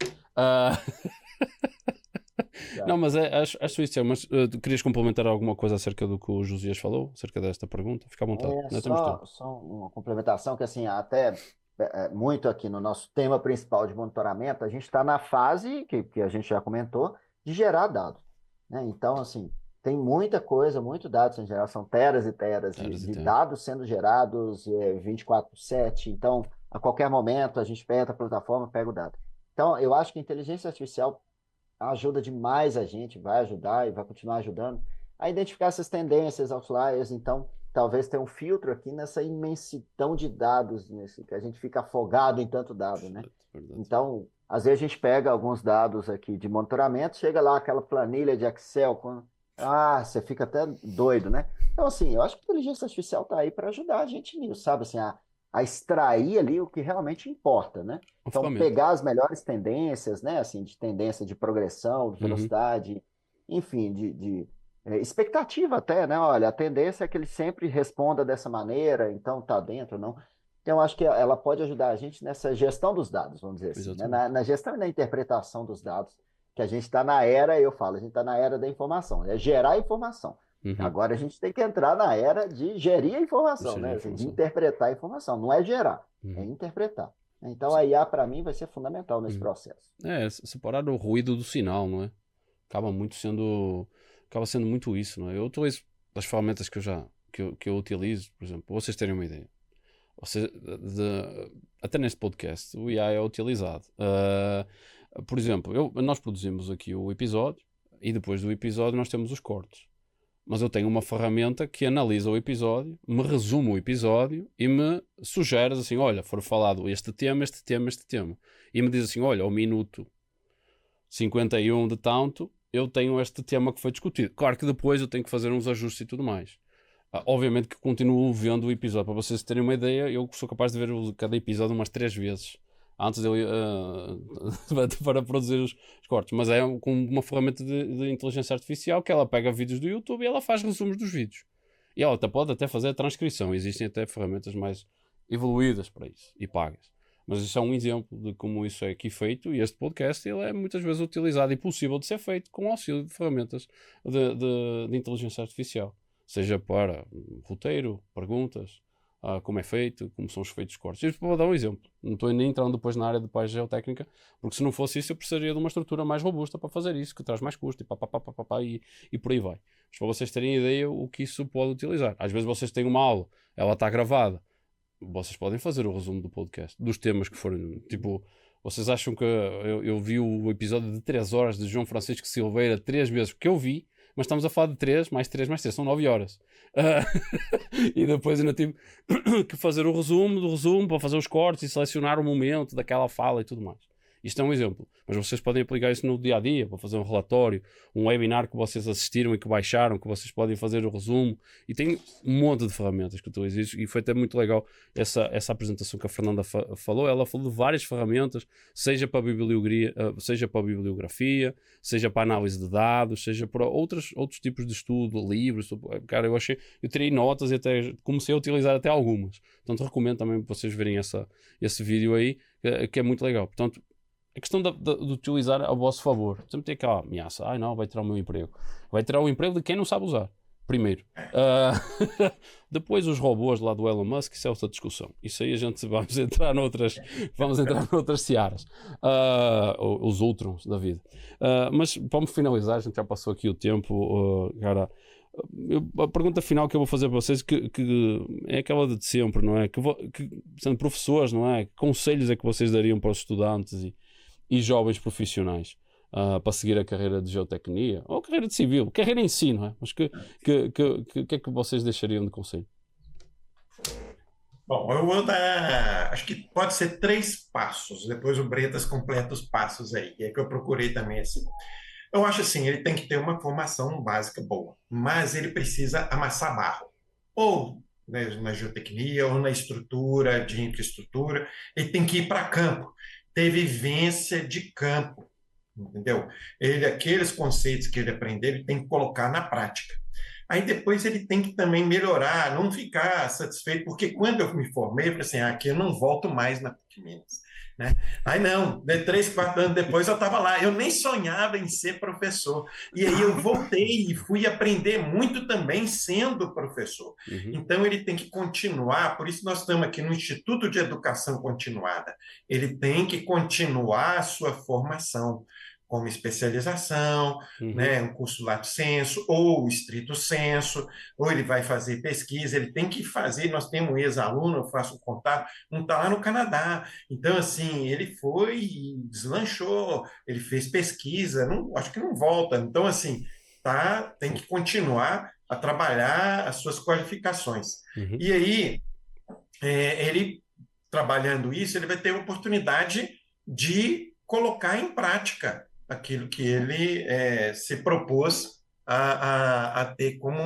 [SPEAKER 1] Não, mas acho isso. Mas tu querias complementar alguma coisa acerca do que o Josias falou, acerca desta pergunta? Fica à vontade.
[SPEAKER 3] Só uma complementação que, assim, até muito aqui no nosso tema principal de monitoramento, a gente está na fase, que a gente já comentou, de gerar dados. Né? Então, assim, tem muita coisa, muito dados sendo gerados, são teras e teras de dados sendo gerados 24/7. Então, a qualquer momento, a gente pega a plataforma, pega o dado. Então, eu acho que a inteligência artificial ajuda demais a gente, vai ajudar e vai continuar ajudando a identificar essas tendências, outliers. Então, talvez tenha um filtro aqui nessa imensidão de dados, que a gente fica afogado em tanto dado, né? Então, às vezes a gente pega alguns dados aqui de monitoramento, chega lá aquela planilha de Excel, você fica até doido, né? Então, assim, eu acho que a inteligência artificial está aí para ajudar a gente nisso, sabe? Assim, a extrair ali o que realmente importa, né? Então, pegar as melhores tendências, né? Assim, de tendência de progressão, de velocidade, enfim, de expectativa até, né? Olha, a tendência é que ele sempre responda dessa maneira, então tá dentro, não? Então, eu acho que ela pode ajudar a gente nessa gestão dos dados, vamos dizer assim, né? Na gestão e na interpretação dos dados, que a gente está na era, a gente está na era da informação, é gerar informação. Agora a gente tem que entrar na era de gerir a informação, né? Assim, de interpretar a informação, não é gerar, é interpretar. Então a IA para mim vai ser fundamental nesse processo.
[SPEAKER 1] Separar o ruído do sinal, não é? Acaba sendo muito isso, não é? Eu utilizo as ferramentas que eu utilizo, por exemplo, para vocês terem uma ideia. Até neste podcast o IA é utilizado. Por exemplo, nós produzimos aqui o episódio e depois do episódio nós temos os cortes. Mas eu tenho uma ferramenta que analisa o episódio, me resume o episódio e me sugere assim, olha, foi falado este tema. E me diz assim, olha, ao minuto 51 de tanto, eu tenho este tema que foi discutido. Claro que depois eu tenho que fazer uns ajustes e tudo mais. Obviamente que continuo vendo o episódio. Para vocês terem uma ideia, eu sou capaz de ver cada episódio umas 3 vezes antes para produzir os cortes, mas é com uma ferramenta de inteligência artificial que ela pega vídeos do YouTube e ela faz resumos dos vídeos. E ela pode até fazer a transcrição, existem até ferramentas mais evoluídas para isso e pagas. Mas isso é um exemplo de como isso é aqui feito, e este podcast ele é muitas vezes utilizado e possível de ser feito com o auxílio de ferramentas de inteligência artificial, seja para roteiro, perguntas, como é feito, como são os feitos cortes. Isto vou dar um exemplo. Não estou nem entrando depois na área de página geotécnica, porque se não fosse isso eu precisaria de uma estrutura mais robusta para fazer isso, que traz mais custo e por aí vai. Mas para vocês terem ideia o que isso pode utilizar. Às vezes vocês têm uma aula, ela está gravada, vocês podem fazer o resumo do podcast, dos temas que forem, tipo, vocês acham que eu vi o episódio de 3 horas de João Francisco Silveira 3 vezes, porque eu vi, mas estamos a falar de 3 mais 3 mais 3, são 9 horas. E depois ainda tive que fazer o resumo do resumo para fazer os cortes e selecionar o momento daquela fala e tudo mais. Isto é um exemplo, mas vocês podem aplicar isso no dia a dia, para fazer um relatório, um webinar que vocês assistiram e que baixaram, que vocês podem fazer o resumo, e tem um monte de ferramentas que utilizam isso, e foi até muito legal essa apresentação que a Fernanda falou. Ela falou de várias ferramentas, seja para a bibliografia, seja para a análise de dados, seja para outros tipos de estudo, livros. Cara, eu tirei notas e até comecei a utilizar até algumas, portanto recomendo também para vocês verem esse vídeo aí, que é muito legal. Portanto, a questão de utilizar a vosso favor. Sempre tem aquela ameaça. Não, vai tirar o meu emprego. Vai tirar o emprego de quem não sabe usar. Primeiro. Depois os robôs lá do Elon Musk, isso é outra discussão. Isso aí a gente vamos entrar noutras searas. Os Ultrons da vida. Mas vamos finalizar, a gente já passou aqui o tempo. Cara, a pergunta final que eu vou fazer para vocês que é aquela de sempre, não é? Que sendo professores, não é? Que conselhos é que vocês dariam para os estudantes e jovens profissionais para seguir a carreira de geotecnia ou a carreira de civil, carreira em si, não é? Mas que é que vocês deixariam de conselho?
[SPEAKER 2] Bom, eu vou dar, acho que pode ser 3 passos, depois o Bretas completa os passos aí, que é que eu procurei também assim. Eu acho assim, ele tem que ter uma formação básica boa, mas ele precisa amassar barro, ou né, na geotecnia, ou na estrutura, de infraestrutura, ele tem que ir para campo, ter vivência de campo, entendeu? Aqueles conceitos que ele aprendeu, ele tem que colocar na prática. Aí depois ele tem que também melhorar, não ficar satisfeito, porque quando eu me formei, eu falei assim, aqui eu não volto mais na PUC-Minas. Né? Aí não, 3, 4 anos depois eu estava lá, eu nem sonhava em ser professor, e aí eu voltei e fui aprender muito também sendo professor. Então ele tem que continuar, por isso nós estamos aqui no Instituto de Educação Continuada, ele tem que continuar a sua formação, como especialização, né, um curso lato sensu, ou estrito sensu, ou ele vai fazer pesquisa, ele tem que fazer, nós temos um ex-aluno, eu faço um contato, um está lá no Canadá, então assim, ele foi e deslanchou, ele fez pesquisa, acho que não volta, então assim, tem que continuar a trabalhar as suas qualificações. E aí, ele trabalhando isso, ele vai ter a oportunidade de colocar em prática aquilo que ele se propôs a ter como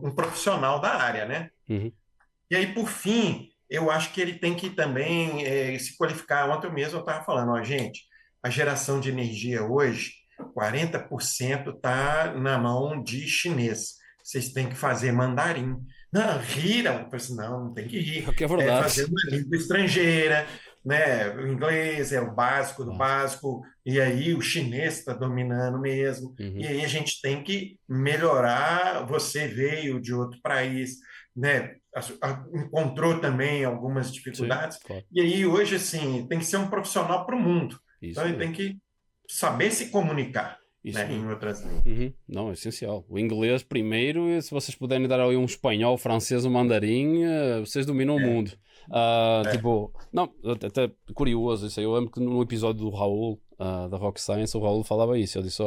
[SPEAKER 2] um profissional da área, né? E aí, por fim, eu acho que ele tem que também se qualificar. Ontem mesmo eu estava falando, gente, a geração de energia hoje, 40% está na mão de chinês. Vocês têm que fazer mandarim. Não, riram. Eu falei assim, não tem que rir.
[SPEAKER 1] É verdade.
[SPEAKER 2] Fazer uma língua estrangeira, né? O inglês é o básico do básico, e aí o chinês está dominando mesmo. E aí a gente tem que melhorar. Você veio de outro país, né? Encontrou também algumas dificuldades.
[SPEAKER 1] Sim, claro.
[SPEAKER 2] E aí hoje, assim, tem que ser um profissional para o mundo.
[SPEAKER 1] Isso
[SPEAKER 2] então ele tem que saber se comunicar. Né, em outras línguas.
[SPEAKER 1] Não, é essencial. O inglês primeiro, e se vocês puderem dar ali um espanhol, francês, um mandarim, vocês dominam o mundo. Tipo, não, até curioso isso aí. Eu lembro que no episódio do Raul, da Rock Science, o Raul falava isso. Ele disse,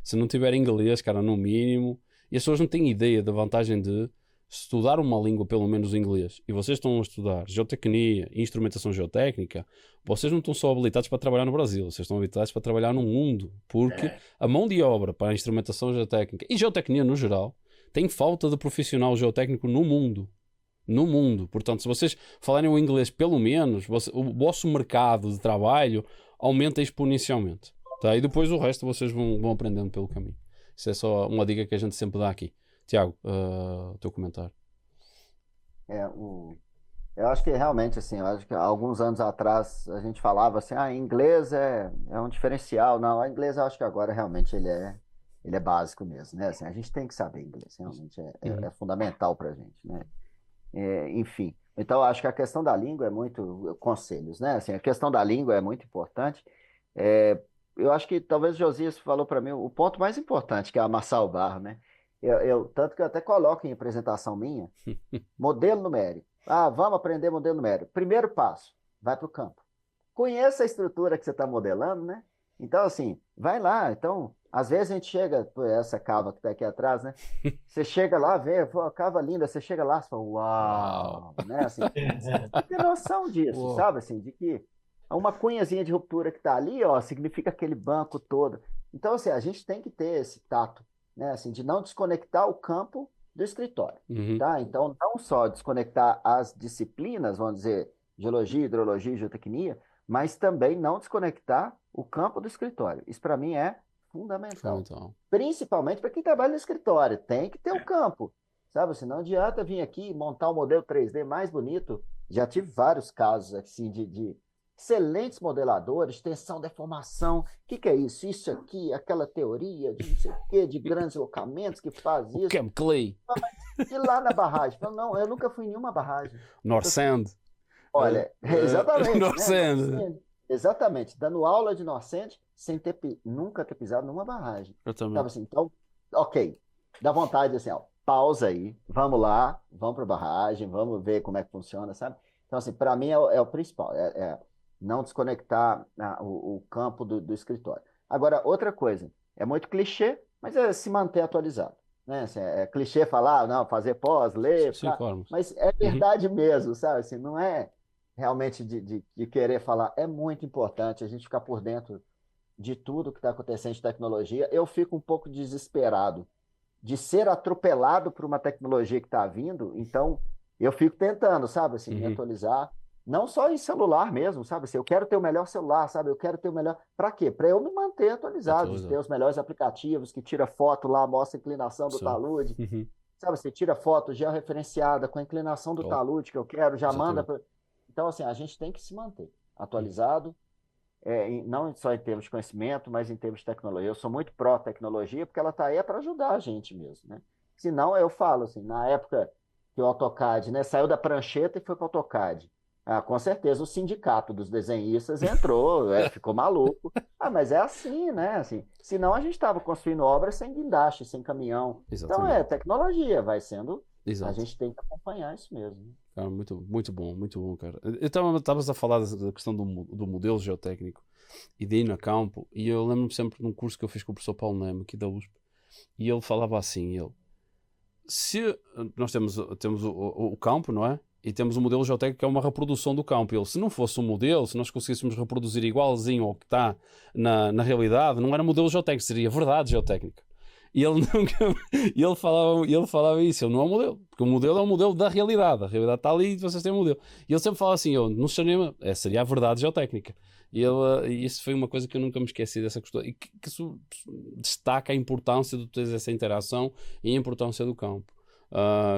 [SPEAKER 1] se não tiver inglês, cara, no mínimo, e as pessoas não têm ideia da vantagem de estudar uma língua, pelo menos inglês, e vocês estão a estudar geotecnia e instrumentação geotécnica, vocês não estão só habilitados para trabalhar no Brasil, vocês estão habilitados para trabalhar no mundo, porque a mão de obra para a instrumentação geotécnica e geotecnia no geral tem falta de profissional geotécnico no mundo. Portanto, se vocês falarem o inglês pelo menos, o vosso mercado de trabalho aumenta exponencialmente, tá? E depois o resto vocês vão aprendendo pelo caminho. Isso é só uma dica que a gente sempre dá aqui. Tiago, o teu comentário.
[SPEAKER 3] Eu acho que realmente, assim, eu acho que há alguns anos atrás a gente falava assim, inglês é um diferencial. Não, o inglês eu acho que agora realmente ele é básico mesmo, né? Assim, a gente tem que saber inglês, realmente é
[SPEAKER 1] Uhum.
[SPEAKER 3] fundamental para a gente, né? Enfim, então eu acho que a questão da língua é muito, conselhos, né? Assim, a questão da língua é muito importante. É, eu acho que talvez o Josias falou para mim o ponto mais importante, que é amassar o barro, né? Tanto que eu até coloco em apresentação minha, modelo numérico. Vamos aprender modelo numérico. Primeiro passo, vai para o campo. Conheça a estrutura que você está modelando, né? Então, assim, vai lá. Então, às vezes a gente chega, pô, essa cava que está aqui atrás, né? Você chega lá, vê, pô, a cava linda, você chega lá, você fala,
[SPEAKER 1] Uau!
[SPEAKER 3] uau, né? Assim, você tem que ter noção disso,
[SPEAKER 1] Uau!
[SPEAKER 3] sabe? Assim, de que uma cunhazinha de ruptura que está ali, ó, significa aquele banco todo. Então, assim, a gente tem que ter esse tato, né? Assim, de não desconectar o campo do escritório,
[SPEAKER 1] Uhum.
[SPEAKER 3] tá? Então, não só desconectar as disciplinas, vamos dizer, geologia, hidrologia e geotecnia, mas também não desconectar o campo do escritório. Isso para mim é fundamental.
[SPEAKER 1] Fundamental.
[SPEAKER 3] Principalmente para quem trabalha no escritório, tem que ter o campo, sabe? Assim, não adianta vir aqui e montar um modelo 3D mais bonito. Já tive vários casos assim de excelentes modeladores, tensão, deformação. O que é isso? Isso aqui, aquela teoria de não sei o quê, de grandes locamentos que faz
[SPEAKER 1] O
[SPEAKER 3] isso.
[SPEAKER 1] Camp Clay,
[SPEAKER 3] E lá na barragem? Falo, não, eu nunca fui em nenhuma barragem.
[SPEAKER 1] North Sand.
[SPEAKER 3] Olha, exatamente,
[SPEAKER 1] North
[SPEAKER 3] né?
[SPEAKER 1] Sand.
[SPEAKER 3] Exatamente, dando aula de Norcente sem nunca ter pisado numa barragem.
[SPEAKER 1] Eu também.
[SPEAKER 3] Sabe assim, então, ok, dá vontade assim, ó, pausa aí, vamos lá, vamos para a barragem, vamos ver como é que funciona, sabe? Então, assim, para mim é o principal, é não desconectar o campo do escritório. Agora, outra coisa, é muito clichê, mas é se manter atualizado. Né? Assim, é clichê falar, não, fazer pós, ler,
[SPEAKER 1] Sim, claro.
[SPEAKER 3] mas é
[SPEAKER 1] Uhum.
[SPEAKER 3] verdade mesmo, sabe? Assim, não é realmente de querer falar. É muito importante a gente ficar por dentro de tudo que está acontecendo de tecnologia. Eu fico um pouco desesperado de ser atropelado por uma tecnologia que está vindo, então eu fico tentando, sabe, assim, me
[SPEAKER 1] Uhum.
[SPEAKER 3] atualizar. Não só em celular mesmo, sabe? Assim, eu quero ter o melhor celular, sabe? Eu quero ter o melhor. Para quê? Para eu me manter atualizado, de ter
[SPEAKER 1] Atualizado.
[SPEAKER 3] os melhores aplicativos que tira foto lá, mostra a inclinação do
[SPEAKER 1] Sim.
[SPEAKER 3] talude.
[SPEAKER 1] Uhum.
[SPEAKER 3] Sabe, você tira foto georreferenciada com a inclinação do
[SPEAKER 1] Claro.
[SPEAKER 3] talude que eu quero, já manda.
[SPEAKER 1] Exatamente.
[SPEAKER 3] Então, assim, a gente tem que se manter
[SPEAKER 1] Uhum.
[SPEAKER 3] atualizado, não só em termos de conhecimento, mas em termos de tecnologia. Eu sou muito pró-tecnologia, porque ela está aí para ajudar a gente mesmo, né? Senão, eu falo assim, na época que o AutoCAD, né, saiu da prancheta e foi para o AutoCAD. Com certeza o sindicato dos desenhistas entrou, ficou maluco. Mas é assim, né? Assim, senão a gente estava construindo obras sem guindaste, sem caminhão. Então
[SPEAKER 1] Exatamente.
[SPEAKER 3] tecnologia, vai sendo. A
[SPEAKER 1] Exato.
[SPEAKER 3] gente tem que acompanhar isso mesmo, né?
[SPEAKER 1] Cara, muito bom, cara. Eu estavas a falar da questão do modelo geotécnico e de ir no campo, e eu lembro-me sempre de um curso que eu fiz com o professor Paulo Neme, aqui da USP, e ele falava assim, se nós temos o campo, não é? E temos o modelo geotécnico que é uma reprodução do campo. Ele, se não fosse um modelo, se nós conseguíssemos reproduzir igualzinho ao que está na realidade, não era modelo geotécnico, seria verdade geotécnica. E ele nunca, ele falava isso, ele não é um modelo, porque o modelo é um modelo da realidade, a realidade está ali e vocês têm um modelo. E ele sempre fala assim, no cinema, seria a verdade geotécnica. E isso foi uma coisa que eu nunca me esqueci dessa questão, e que destaca a importância de ter essa interação e a importância do campo.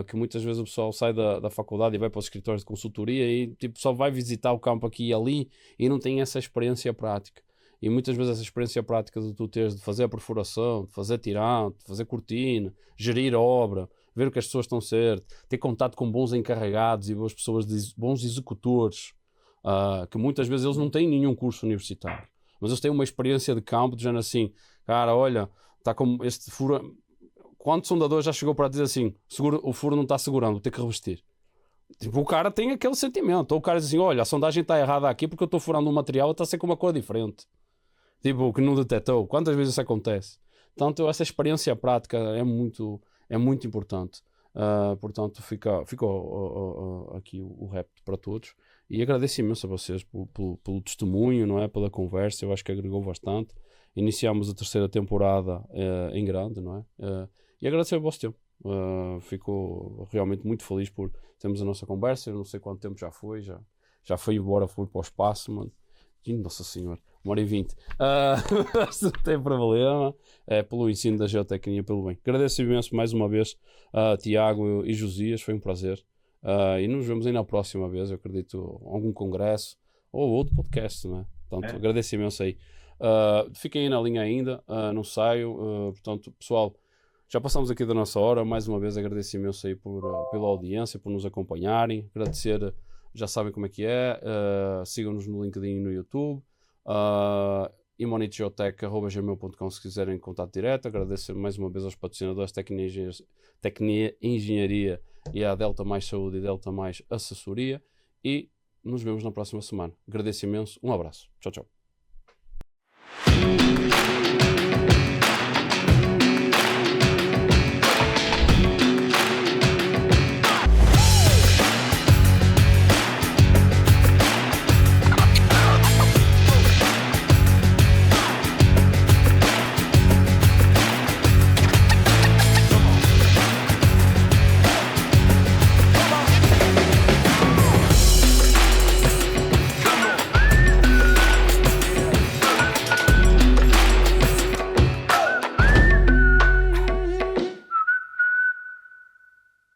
[SPEAKER 1] Que muitas vezes o pessoal sai da faculdade e vai para os escritórios de consultoria e tipo, só vai visitar o campo aqui e ali e não tem essa experiência prática. E muitas vezes essa experiência prática de tu teres de fazer a perfuração, de fazer tirante, de fazer cortina, gerir a obra, ver o que as pessoas estão certo, ter contato com bons encarregados e boas pessoas, bons executores, que muitas vezes eles não têm nenhum curso universitário, mas eles têm uma experiência de campo, dizendo assim, cara, olha, está como este furo, quanto sondador já chegou para dizer assim, o furo não está segurando, vou ter que revestir. Tipo, o cara tem aquele sentimento, ou o cara diz assim, olha, a sondagem está errada aqui porque eu estou furando um material e está a ser com uma cor diferente. Tipo, que não detectou. Quantas vezes isso acontece? Portanto, essa experiência prática é muito importante. Portanto, fica aqui o repto para todos. E agradeço imenso a vocês pelo testemunho, não é? Pela conversa. Eu acho que agregou bastante. Iniciámos a terceira temporada em grande, não é? E agradecer o vosso tempo. Fico realmente muito feliz por termos a nossa conversa. Eu não sei quanto tempo já foi. Já foi embora, foi para o espaço, mano. Nossa Senhora, 1h20. Não tem problema. Pelo ensino da geotecnia, pelo bem. Agradeço imenso mais uma vez a Tiago e Josias, foi um prazer. E nos vemos aí na próxima vez, eu acredito, algum congresso ou outro podcast, né? Portanto, agradeço imenso aí. Fiquem aí na linha ainda, não saio. Portanto, pessoal, já passamos aqui da nossa hora. Mais uma vez agradeço imenso aí pela audiência, por nos acompanharem. Agradecer, já sabem como é que é. Sigam-nos no LinkedIn e no YouTube. imonitgeotech.gmail.com se quiserem contato direto. Agradeço mais uma vez aos patrocinadores Tecnia Engenharia e à Delta Mais Saúde e Delta Mais Assessoria. E nos vemos na próxima semana. Agradeço imenso. Um abraço. Tchau, tchau.